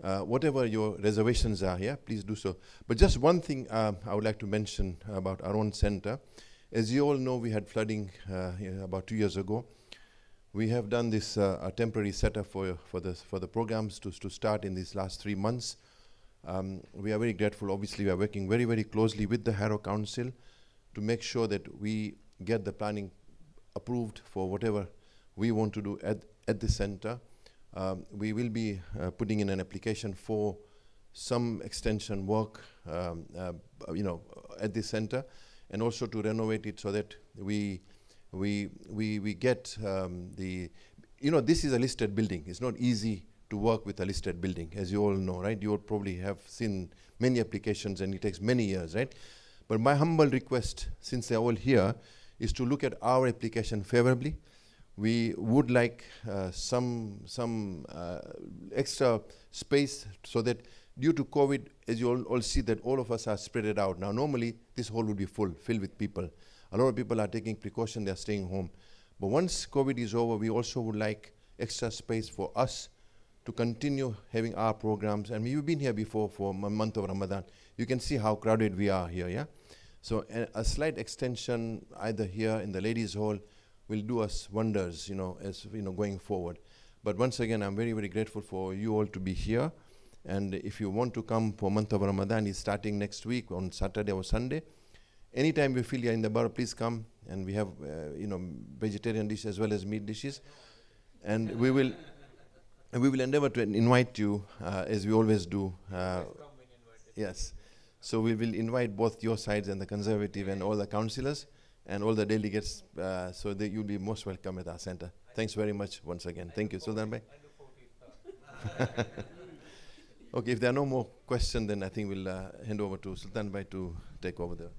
whatever your reservations are, yeah? Please do so. But just one thing I would like to mention about our own center. As you all know, we had flooding about 2 years ago. We have done this a temporary setup for the programs to start in these last 3 months. We are very grateful. Obviously, we are working very, very closely with the Harrow Council to make sure that we get the planning approved for whatever we want to do at the center. We will be putting in an application for some extension work, at the center, and also to renovate it so that we get this is a listed building. It's not easy to work with a listed building, as you all know, right? You all probably have seen many applications and it takes many years, right? But my humble request, since they're all here, is to look at our application favorably. We would like some extra space so that due to COVID, as you all see that all of us are spread it out. Now, normally, this hall would be filled with people. A lot of people are taking precaution, they're staying home. But once COVID is over, we also would like extra space for us to continue having our programs. And we've been here before for a month of Ramadan. You can see how crowded we are here, yeah? So a slight extension either here in the ladies' hall will do us wonders, as going forward. But once again, I'm very, very grateful for you all to be here. And if you want to come for month of Ramadan, it's starting next week on Saturday or Sunday. Anytime you feel you're in the bar, please come. And we have, vegetarian dishes as well as meat dishes. And we will endeavor to invite you, as we always do. Yes. So we will invite both your sides and the Conservative and all the councillors and all the delegates, so that you'll be most welcome at our center. Thanks very much once again. Thank you, Sultan Bhai. Okay, if there are no more questions, then I think we'll hand over to Sultan Bhai to take over there.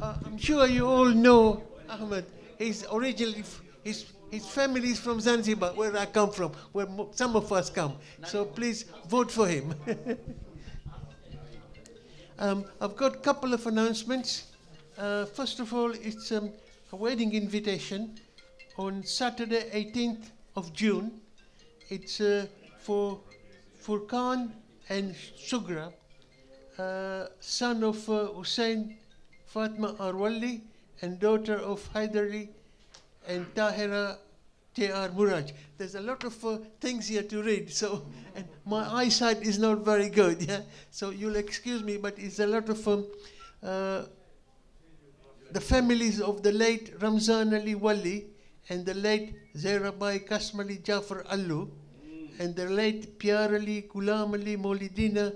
I'm sure you all know Ahmed. He's originally, his family is from Zanzibar, where I come from, where some of us come. So please vote for him. I've got a couple of announcements. First of all, it's a wedding invitation on Saturday, 18th of June. It's for Furqan and Sugra, son of Hussein Fatma Arwali and daughter of Haidari and Tahira J.R. Muraj. There's a lot of things here to read, so and my eyesight is not very good, yeah. So you'll excuse me, but it's a lot of the families of the late Ramzan Ali Wali and the late Zairabai Kasmali Jafar Allu and the late Pyar Ali Ghulam Ali Molidina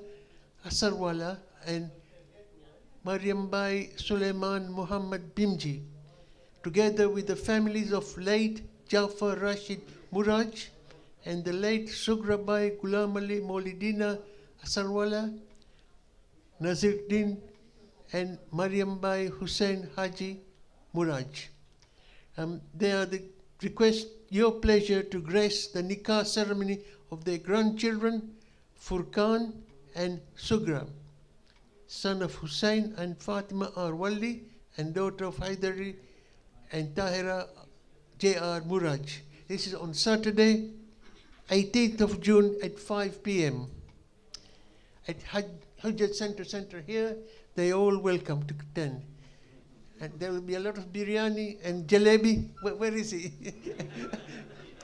Asarwala and Mariam Bai Suleiman Muhammad Bimji, together with the families of late Jafar Rashid Muraj and the late Sugrabai Ghulam Ali Molidina Asarwala, Naziruddin and Mariam Bai Hussein Haji Muraj. They are the request your pleasure to grace the nikah ceremony of their grandchildren Furqan and Sugra, son of Hussein and Fatima R. Wali and daughter of Haidari and Tahira J.R. Muraj. This is on Saturday, 18th of June at 5 p.m. at Hujjat Center here. They are all welcome to attend. And there will be a lot of biryani and jalebi. Where is he?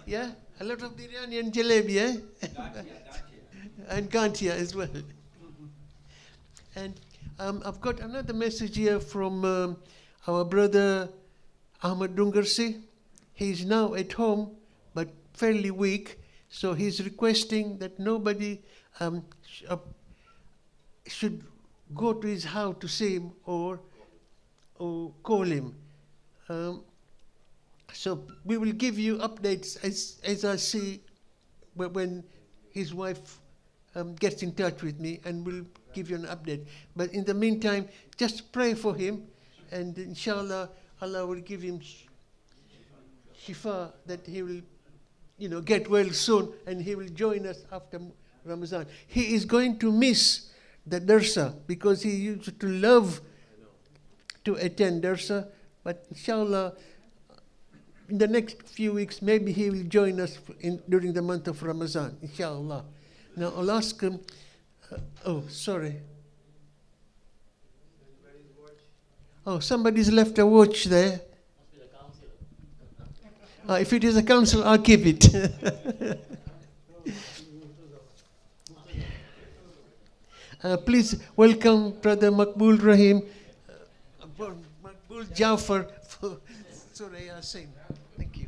Yeah, a lot of biryani and jalebi, eh? And gantia as well. And I've got another message here from our brother Ahmad Dungarsi. He's now at home, but fairly weak, so he's requesting that nobody should go to his house to see him or call him. So we will give you updates as I see when his wife gets in touch with me, and we'll give you an update. But in the meantime, just pray for him, and inshallah, Allah will give him shifa, that he will, get well soon, and he will join us after Ramadan. He is going to miss the darsa because he used to love to attend darsa, but inshallah, in the next few weeks, maybe he will join us during the month of Ramadan, inshallah. Now I'll ask him, sorry. Oh, somebody's left a watch there. If it is a council, I'll keep it. Please welcome Brother Makbul Rahim, Makbul Jafar for Surah Yasin. Thank you.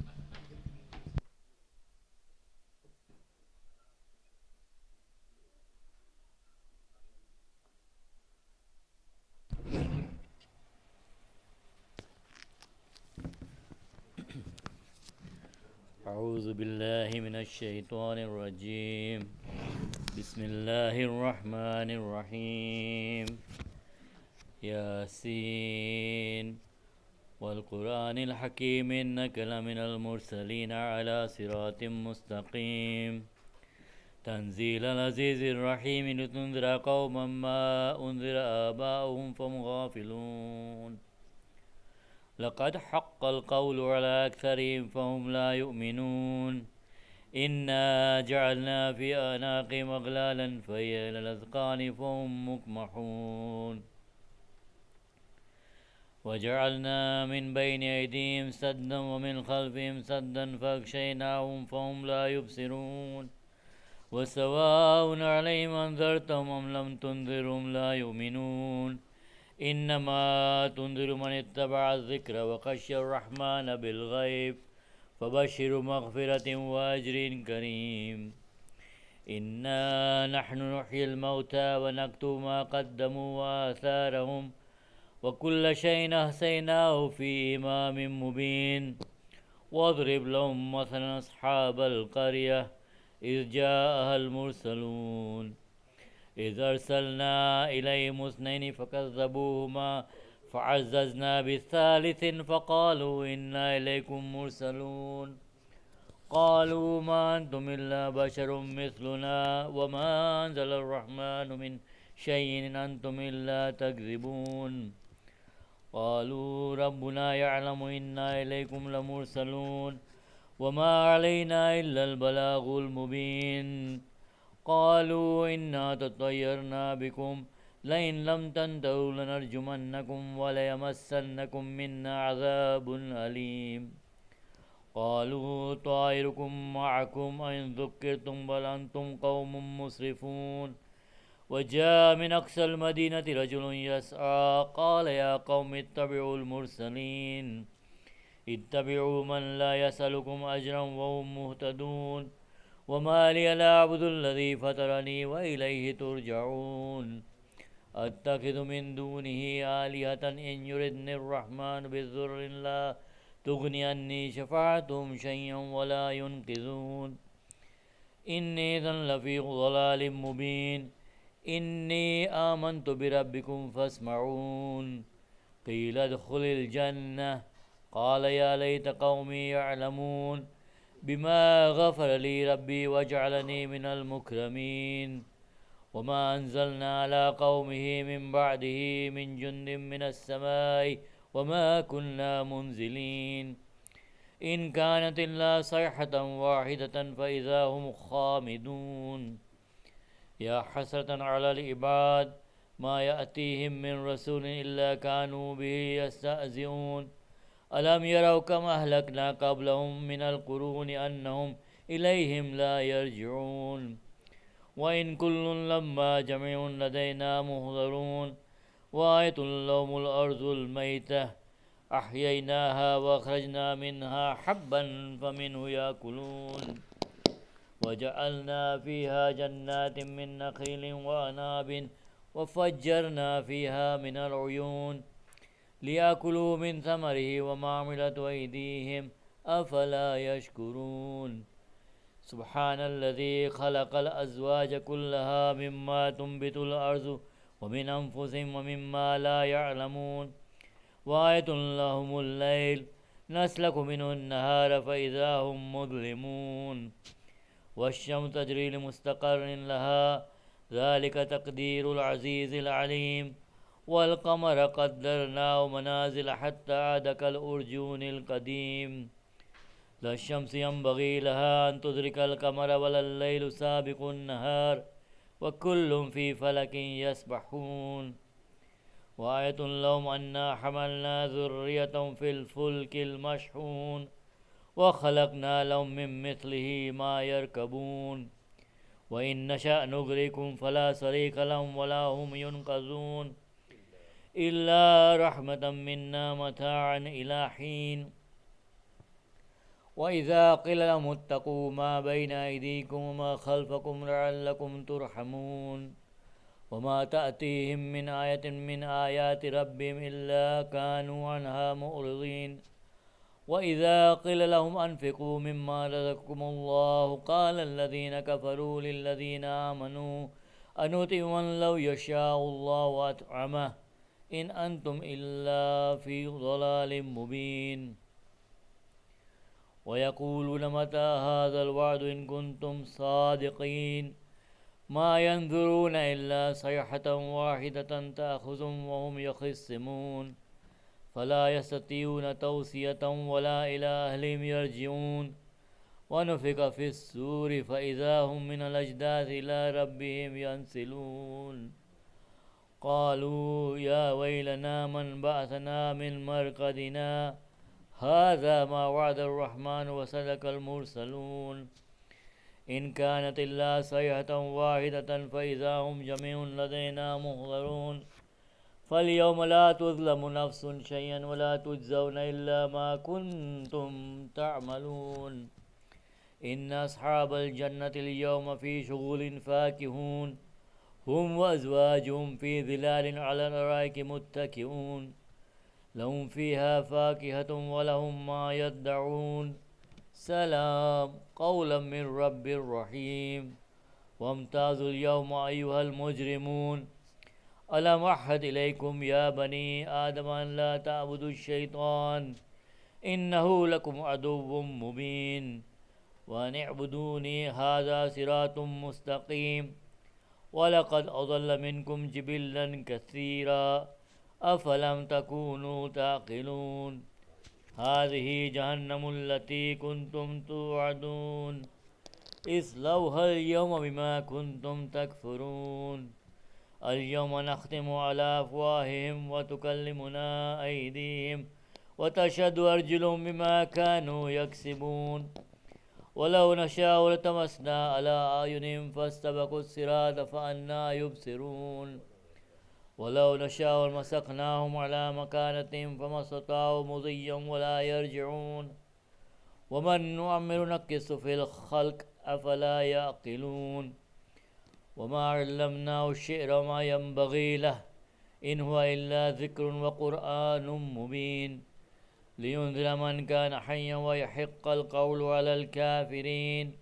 أعوذ بالله من الشيطان الرجيم بسم الله الرحمن الرحيم ياسين والقرآن الحكيم إنك لمن المرسلين على صراط مستقيم تنزيل العزيز الرحيم لتنذر قوما ما أنذر آباؤهم فهم غافلون لقد حق القول على أكثرهم فهم لا يؤمنون إنا جعلنا في أعناقهم أغلالا فهي إلى الأذقان فهم مقمحون وجعلنا من بين أيديهم سدا ومن خلفهم سدا فأغشيناهم فهم لا يبصرون وسواء عليهم أنذرتهم أم لم تنذرهم لا يؤمنون إنما تنذر من اتبع الذكر وخشي الرحمن بالغيب فبشر مغفرة وأجر كريم إنا نحن نحيي الموتى ونكتب ما قدموا وآثارهم وكل شيء أحصيناه في إمام مبين واضرب لهم مثلا أصحاب القرية إذ جاءها المرسلون إذ أرسلنا إليهم اثنين فكذبوهما فعززنا بالثالث فقالوا إنا إليكم مرسلون قالوا ما أنتم إلا بشر مثلنا وما أنزل الرحمن من شيء إن أنتم إلا تكذبون قالوا ربنا يعلم إنا إليكم لمرسلون وما علينا إلا البلاغ المبين قالوا إنا تطيرنا بكم لئن لم تنتهوا لنرجمنكم وليمسنكم منا عذاب أليم قالوا طائركم معكم أئن ذكرتم بل أنتم قوم مسرفون وجاء من أقصى المدينة رجل يسعى قال يا قوم اتبعوا المرسلين اتبعوا من لا يسألكم أجرا وهم مهتدون وما لي لا أعبد الذي فطرني وإليه ترجعون أتخذ من دونه آلهة إن يردني الرحمن بالضر لا تغني عني شفاعتهم شيئا ولا ينقذون إني إذا لفي ضلال مبين إني آمنت بربكم فاسمعون قيل ادخل الجنة قال يا ليت قومي يعلمون بما غفر لي ربي وجعلني من المكرمين وما أنزلنا على قومه من بعده من جند من السماء وما كنا منزلين إن كانت إلا صيحة واحدة فإذا هم خامدون يا حسرة على العباد ما يأتيهم من رسول إلا كانوا به يستهزئون ألم يروا كم أهلكنا قبلهم من القرون أنهم إليهم لا يرجعون وإن كل لما جميع لدينا محضرون وآية لهم الأرض الميتة أحييناها وأخرجنا منها حبا فمنه يأكلون وجعلنا فيها جنات من نخيل وأعناب وفجرنا فيها من العيون ليأكلوا من ثمره وما عملت أيديهم أفلا يشكرون سبحان الذي خلق الأزواج كلها مما تنبت الأرض ومن أنفسهم ومما لا يعلمون وآية لهم الليل نسلك منه النهار فإذا هم مظلمون والشمس تجري لمستقر لها ذلك تقدير العزيز العليم والقمر قدرناه منازل حتى عاد كالأرجون القديم لا الشمس ينبغي لها أن تدرك القمر ولا الليل سابق النهار وكل في فلك يسبحون وآية لهم أنا حملنا ذرية في الفلك المشحون وخلقنا لهم من مثله ما يركبون وإن نشأ نغرقهم فلا صريخ لهم ولا هم ينقذون إلا رحمة منا متاعا إلى حين وإذا قيل لهم اتقوا ما بين أيديكم وما خلفكم لعلكم ترحمون وما تأتيهم من آية من آيات ربهم إلا كانوا عنها معرضين وإذا قيل لهم أنفقوا مما رزقكم الله قال الذين كفروا للذين آمنوا أنطعم من لو يشاء الله أطعمه إن أنتم إلا في ضلال مبين ويقولون متى هذا الوعد إن كنتم صادقين ما ينظرون إلا صيحة واحدة تأخذهم وهم يخصمون فلا يستطيعون توصية ولا إلى أهلهم يرجعون ونفخ في السور فإذا هم من الأجداث إلى ربهم ينسلون قالوا يا ويلنا من بعثنا من مرقدنا هذا ما وعد الرحمن وصدق المرسلون إن كانت إلا صيحة واحدة فإذا هم جميع لدينا محضرون فاليوم لا تظلم نفس شيئا ولا تجزون إلا ما كنتم تعملون إن أصحاب الجنة اليوم في شغل فاكهون هم وأزواجهم في ظلال على الأرائك متكئون لهم فيها فاكهة ولهم ما يدعون سلام قولا من رب رحيم وامتازوا اليوم أيها المجرمون ألم أعهد إليكم يا بني آدم أن لا تعبدوا الشيطان إنه لكم عدو مبين وأن اعبدوني هذا صراط مستقيم ولقد أضل منكم جبلا كثيرا أفلم تكونوا تعقلون هذه جهنم التي كنتم توعدون اصلوها اليوم بما كنتم تكفرون اليوم نختم على أفواههم وتكلمنا أيديهم وتشهد أرجلهم بما كانوا يكسبون ولو نشاء لتمسنا على أعينهم فاستبقوا الصراط فأنى يبصرون ولو نشاء لمسخناهم على مكانتهم فما استطاعوا مضيا ولا يرجعون ومن نعمر نكس في الخلق أفلا يعقلون وما علمناه الشعر وما ينبغي له إن هو إلا ذكر وقرآن مبين لينذر من كان حيا ويحق القول على الكافرين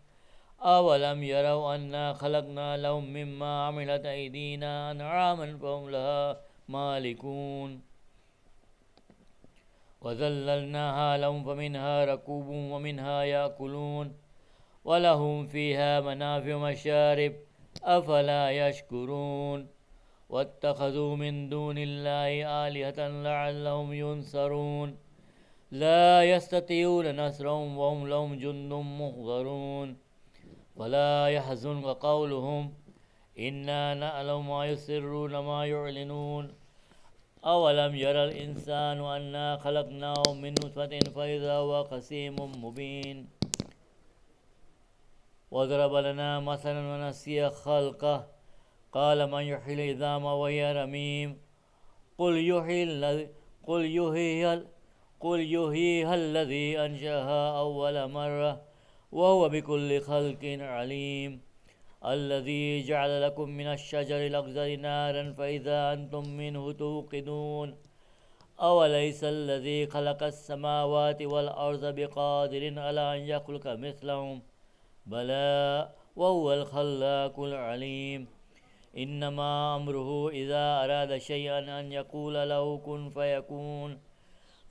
أولم يروا أنا خلقنا لهم مما عملت أيدينا أنعاما فهم لها مالكون وذللناها لهم فمنها ركوبهم ومنها يأكلون ولهم فيها منافع ومشارب أفلا يشكرون واتخذوا من دون الله آلهة لعلهم ينصرون لا يستطيعون نصرهم وهم لهم جند محضرون ولا يحزنك قولهم إنا نعلم ما يسرون ما يعلنون أولم يرى الإنسان أنا خلقناه من نطفة فإذا هو خصيم مبين وضرب لنا مثلا ونسي خلقه قال من يحيي العظام وهي رميم قل يحييها الذي أنشأها أول مرة وهو بكل خلق عليم الذي جعل لكم من الشجر الأخضر نارا فإذا أنتم منه توقدون أوليس الذي خلق السماوات والأرض بقادر على أن يخلق مثلهم بلى وهو الخلاق العليم إنما أمره إذا أراد شيئا أن يقول له كن فيكون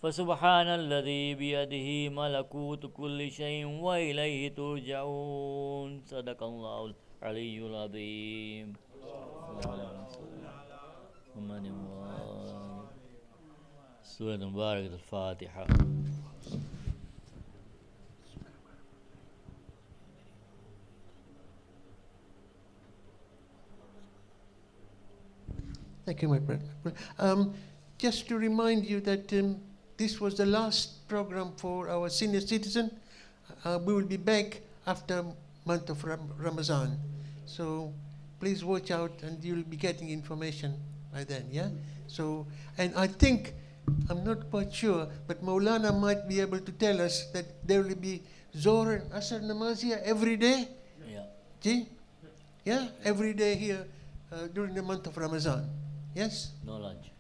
فسبحان الذي بيده ملكوت كل شيء وإليه ترجعون صدق الله العلي العظيم سورة مباركة الفاتحة. Thank you, my brother. Just to remind you that this was the last program for our senior citizen. We will be back after month of Ramadan. So please watch out and you'll be getting information by then, yeah? So, and I think, I'm not quite sure, but Maulana might be able to tell us that there will be Zohar and Asr namaz here every day. Yeah. Ji? Yeah, every day here during the month of Ramadan. Yes? No lunch.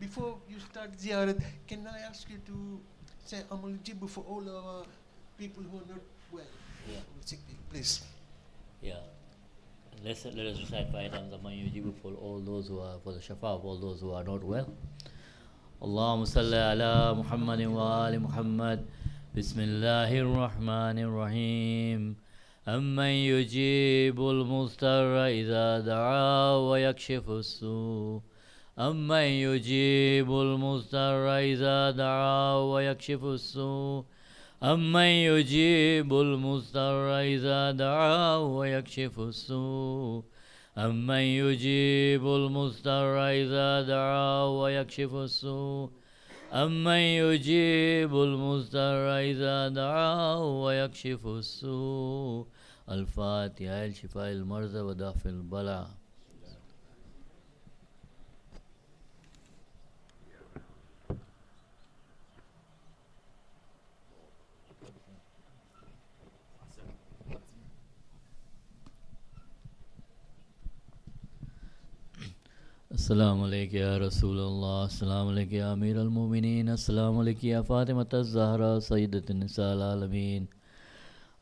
Before you start ziyarat, can I ask you to say Amal Jibu for all our people who are not well? Yeah. Sick people, please. Yeah. Let us recite 5 times Amal Yujibu for all those who are, for the shafa of all those who are not well. Allahumma salli ala Muhammadin wa ali Muhammad. Bismillahir Rahmanir Rahim. أمن يجيب المضطر إذا دعاه ويكشف السوء أمن يجيب المضطر إذا دعاه ويكشف السوء أمن يجيب المضطر إذا دعاه ويكشف السوء أمن يجيب المضطر إذا دعاه ويكشف السوء أمن يجيب المضطر إذا دعاه ويكشف السوء الفاتحة لشفاء المرضى ودفع البلاء. السلام عليك يا رسول الله السلام عليك يا أمير المؤمنين السلام عليك يا فاطمة الزهراء سيدة النساء العالمين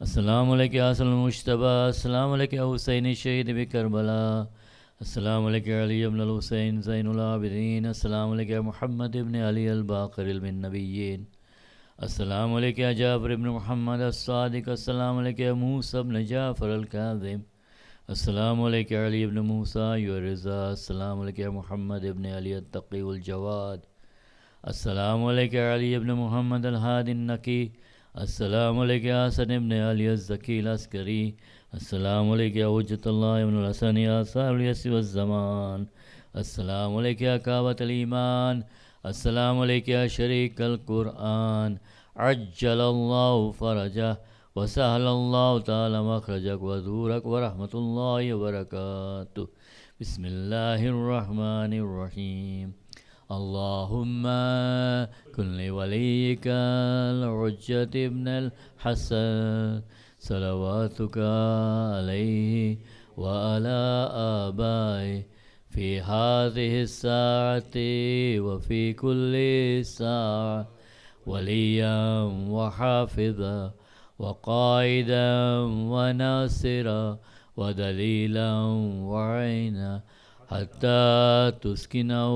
السلام عليك يا حسن المجتبى السلام عليك يا حسين الشهيد بكربلاء السلام عليك يا علي بن الحسين زين العابدين السلام عليك يا محمد بن علي الباقر النبيين السلام عليك يا جابر بن محمد الصادق السلام عليك يا موسى بن جعفر الكاظم السلام عليك يا علي بن موسى يا رضا السلام عليك يا محمد بن علي التقي الجواد السلام عليك يا علي بن محمد الهادي النقي السلام عليك يا حسن بن علي الزكي العسكري السلام عليك يا حجة الله بن الحسن يا صاحب اليأس والزمان السلام عليك يا كعبة الإيمان السلام عليك يا شريك القرآن عجل الله فرجه وسهل الله تعالى مخرجك وزورك ورحمة الله وبركاته. بسم الله الرحمن الرحيم. اللهم كن لوليك الحجة ابن الحسن صلواتك عليه وعلى آبائه في هذه الساعة وفي كل ساعة وليا وحافظا وقائدا وناصرا ودليلا وعينا حتى تسكنه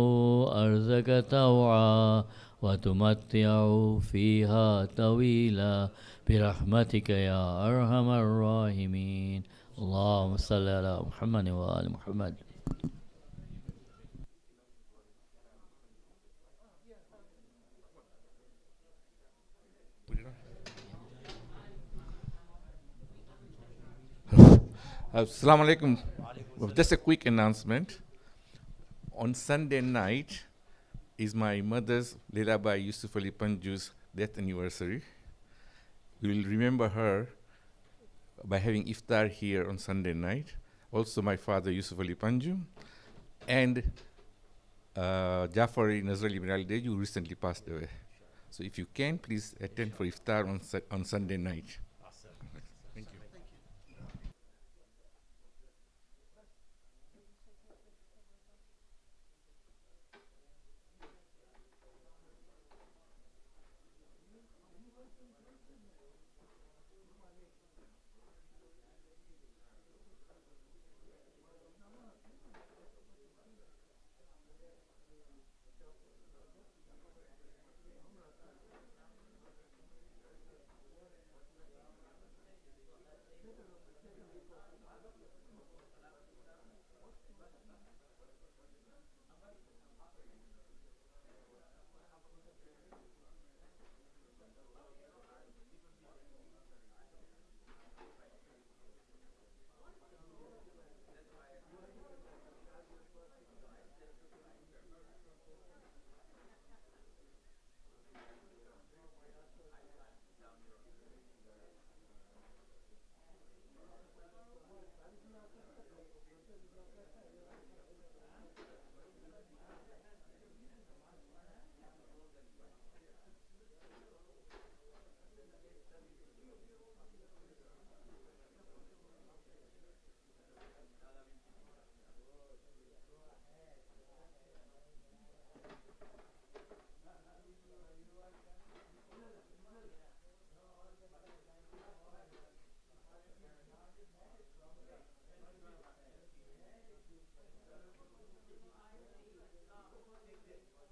أرزك طوعا وتمتعه فيها طويلا برحمتك يا أرحم الراحمين. اللهم صل على محمد وآل محمد. Assalamu alaikum. Just a quick announcement. On Sunday night is my mother's, Leelabai Yusuf Ali Panju's death anniversary. We will remember her by having iftar here on Sunday night. Also my father Yusuf Ali Panju and Jafari Nazrali bin Ali Dej, who recently passed away. So if you can, please attend for iftar on Sunday night. Thank you.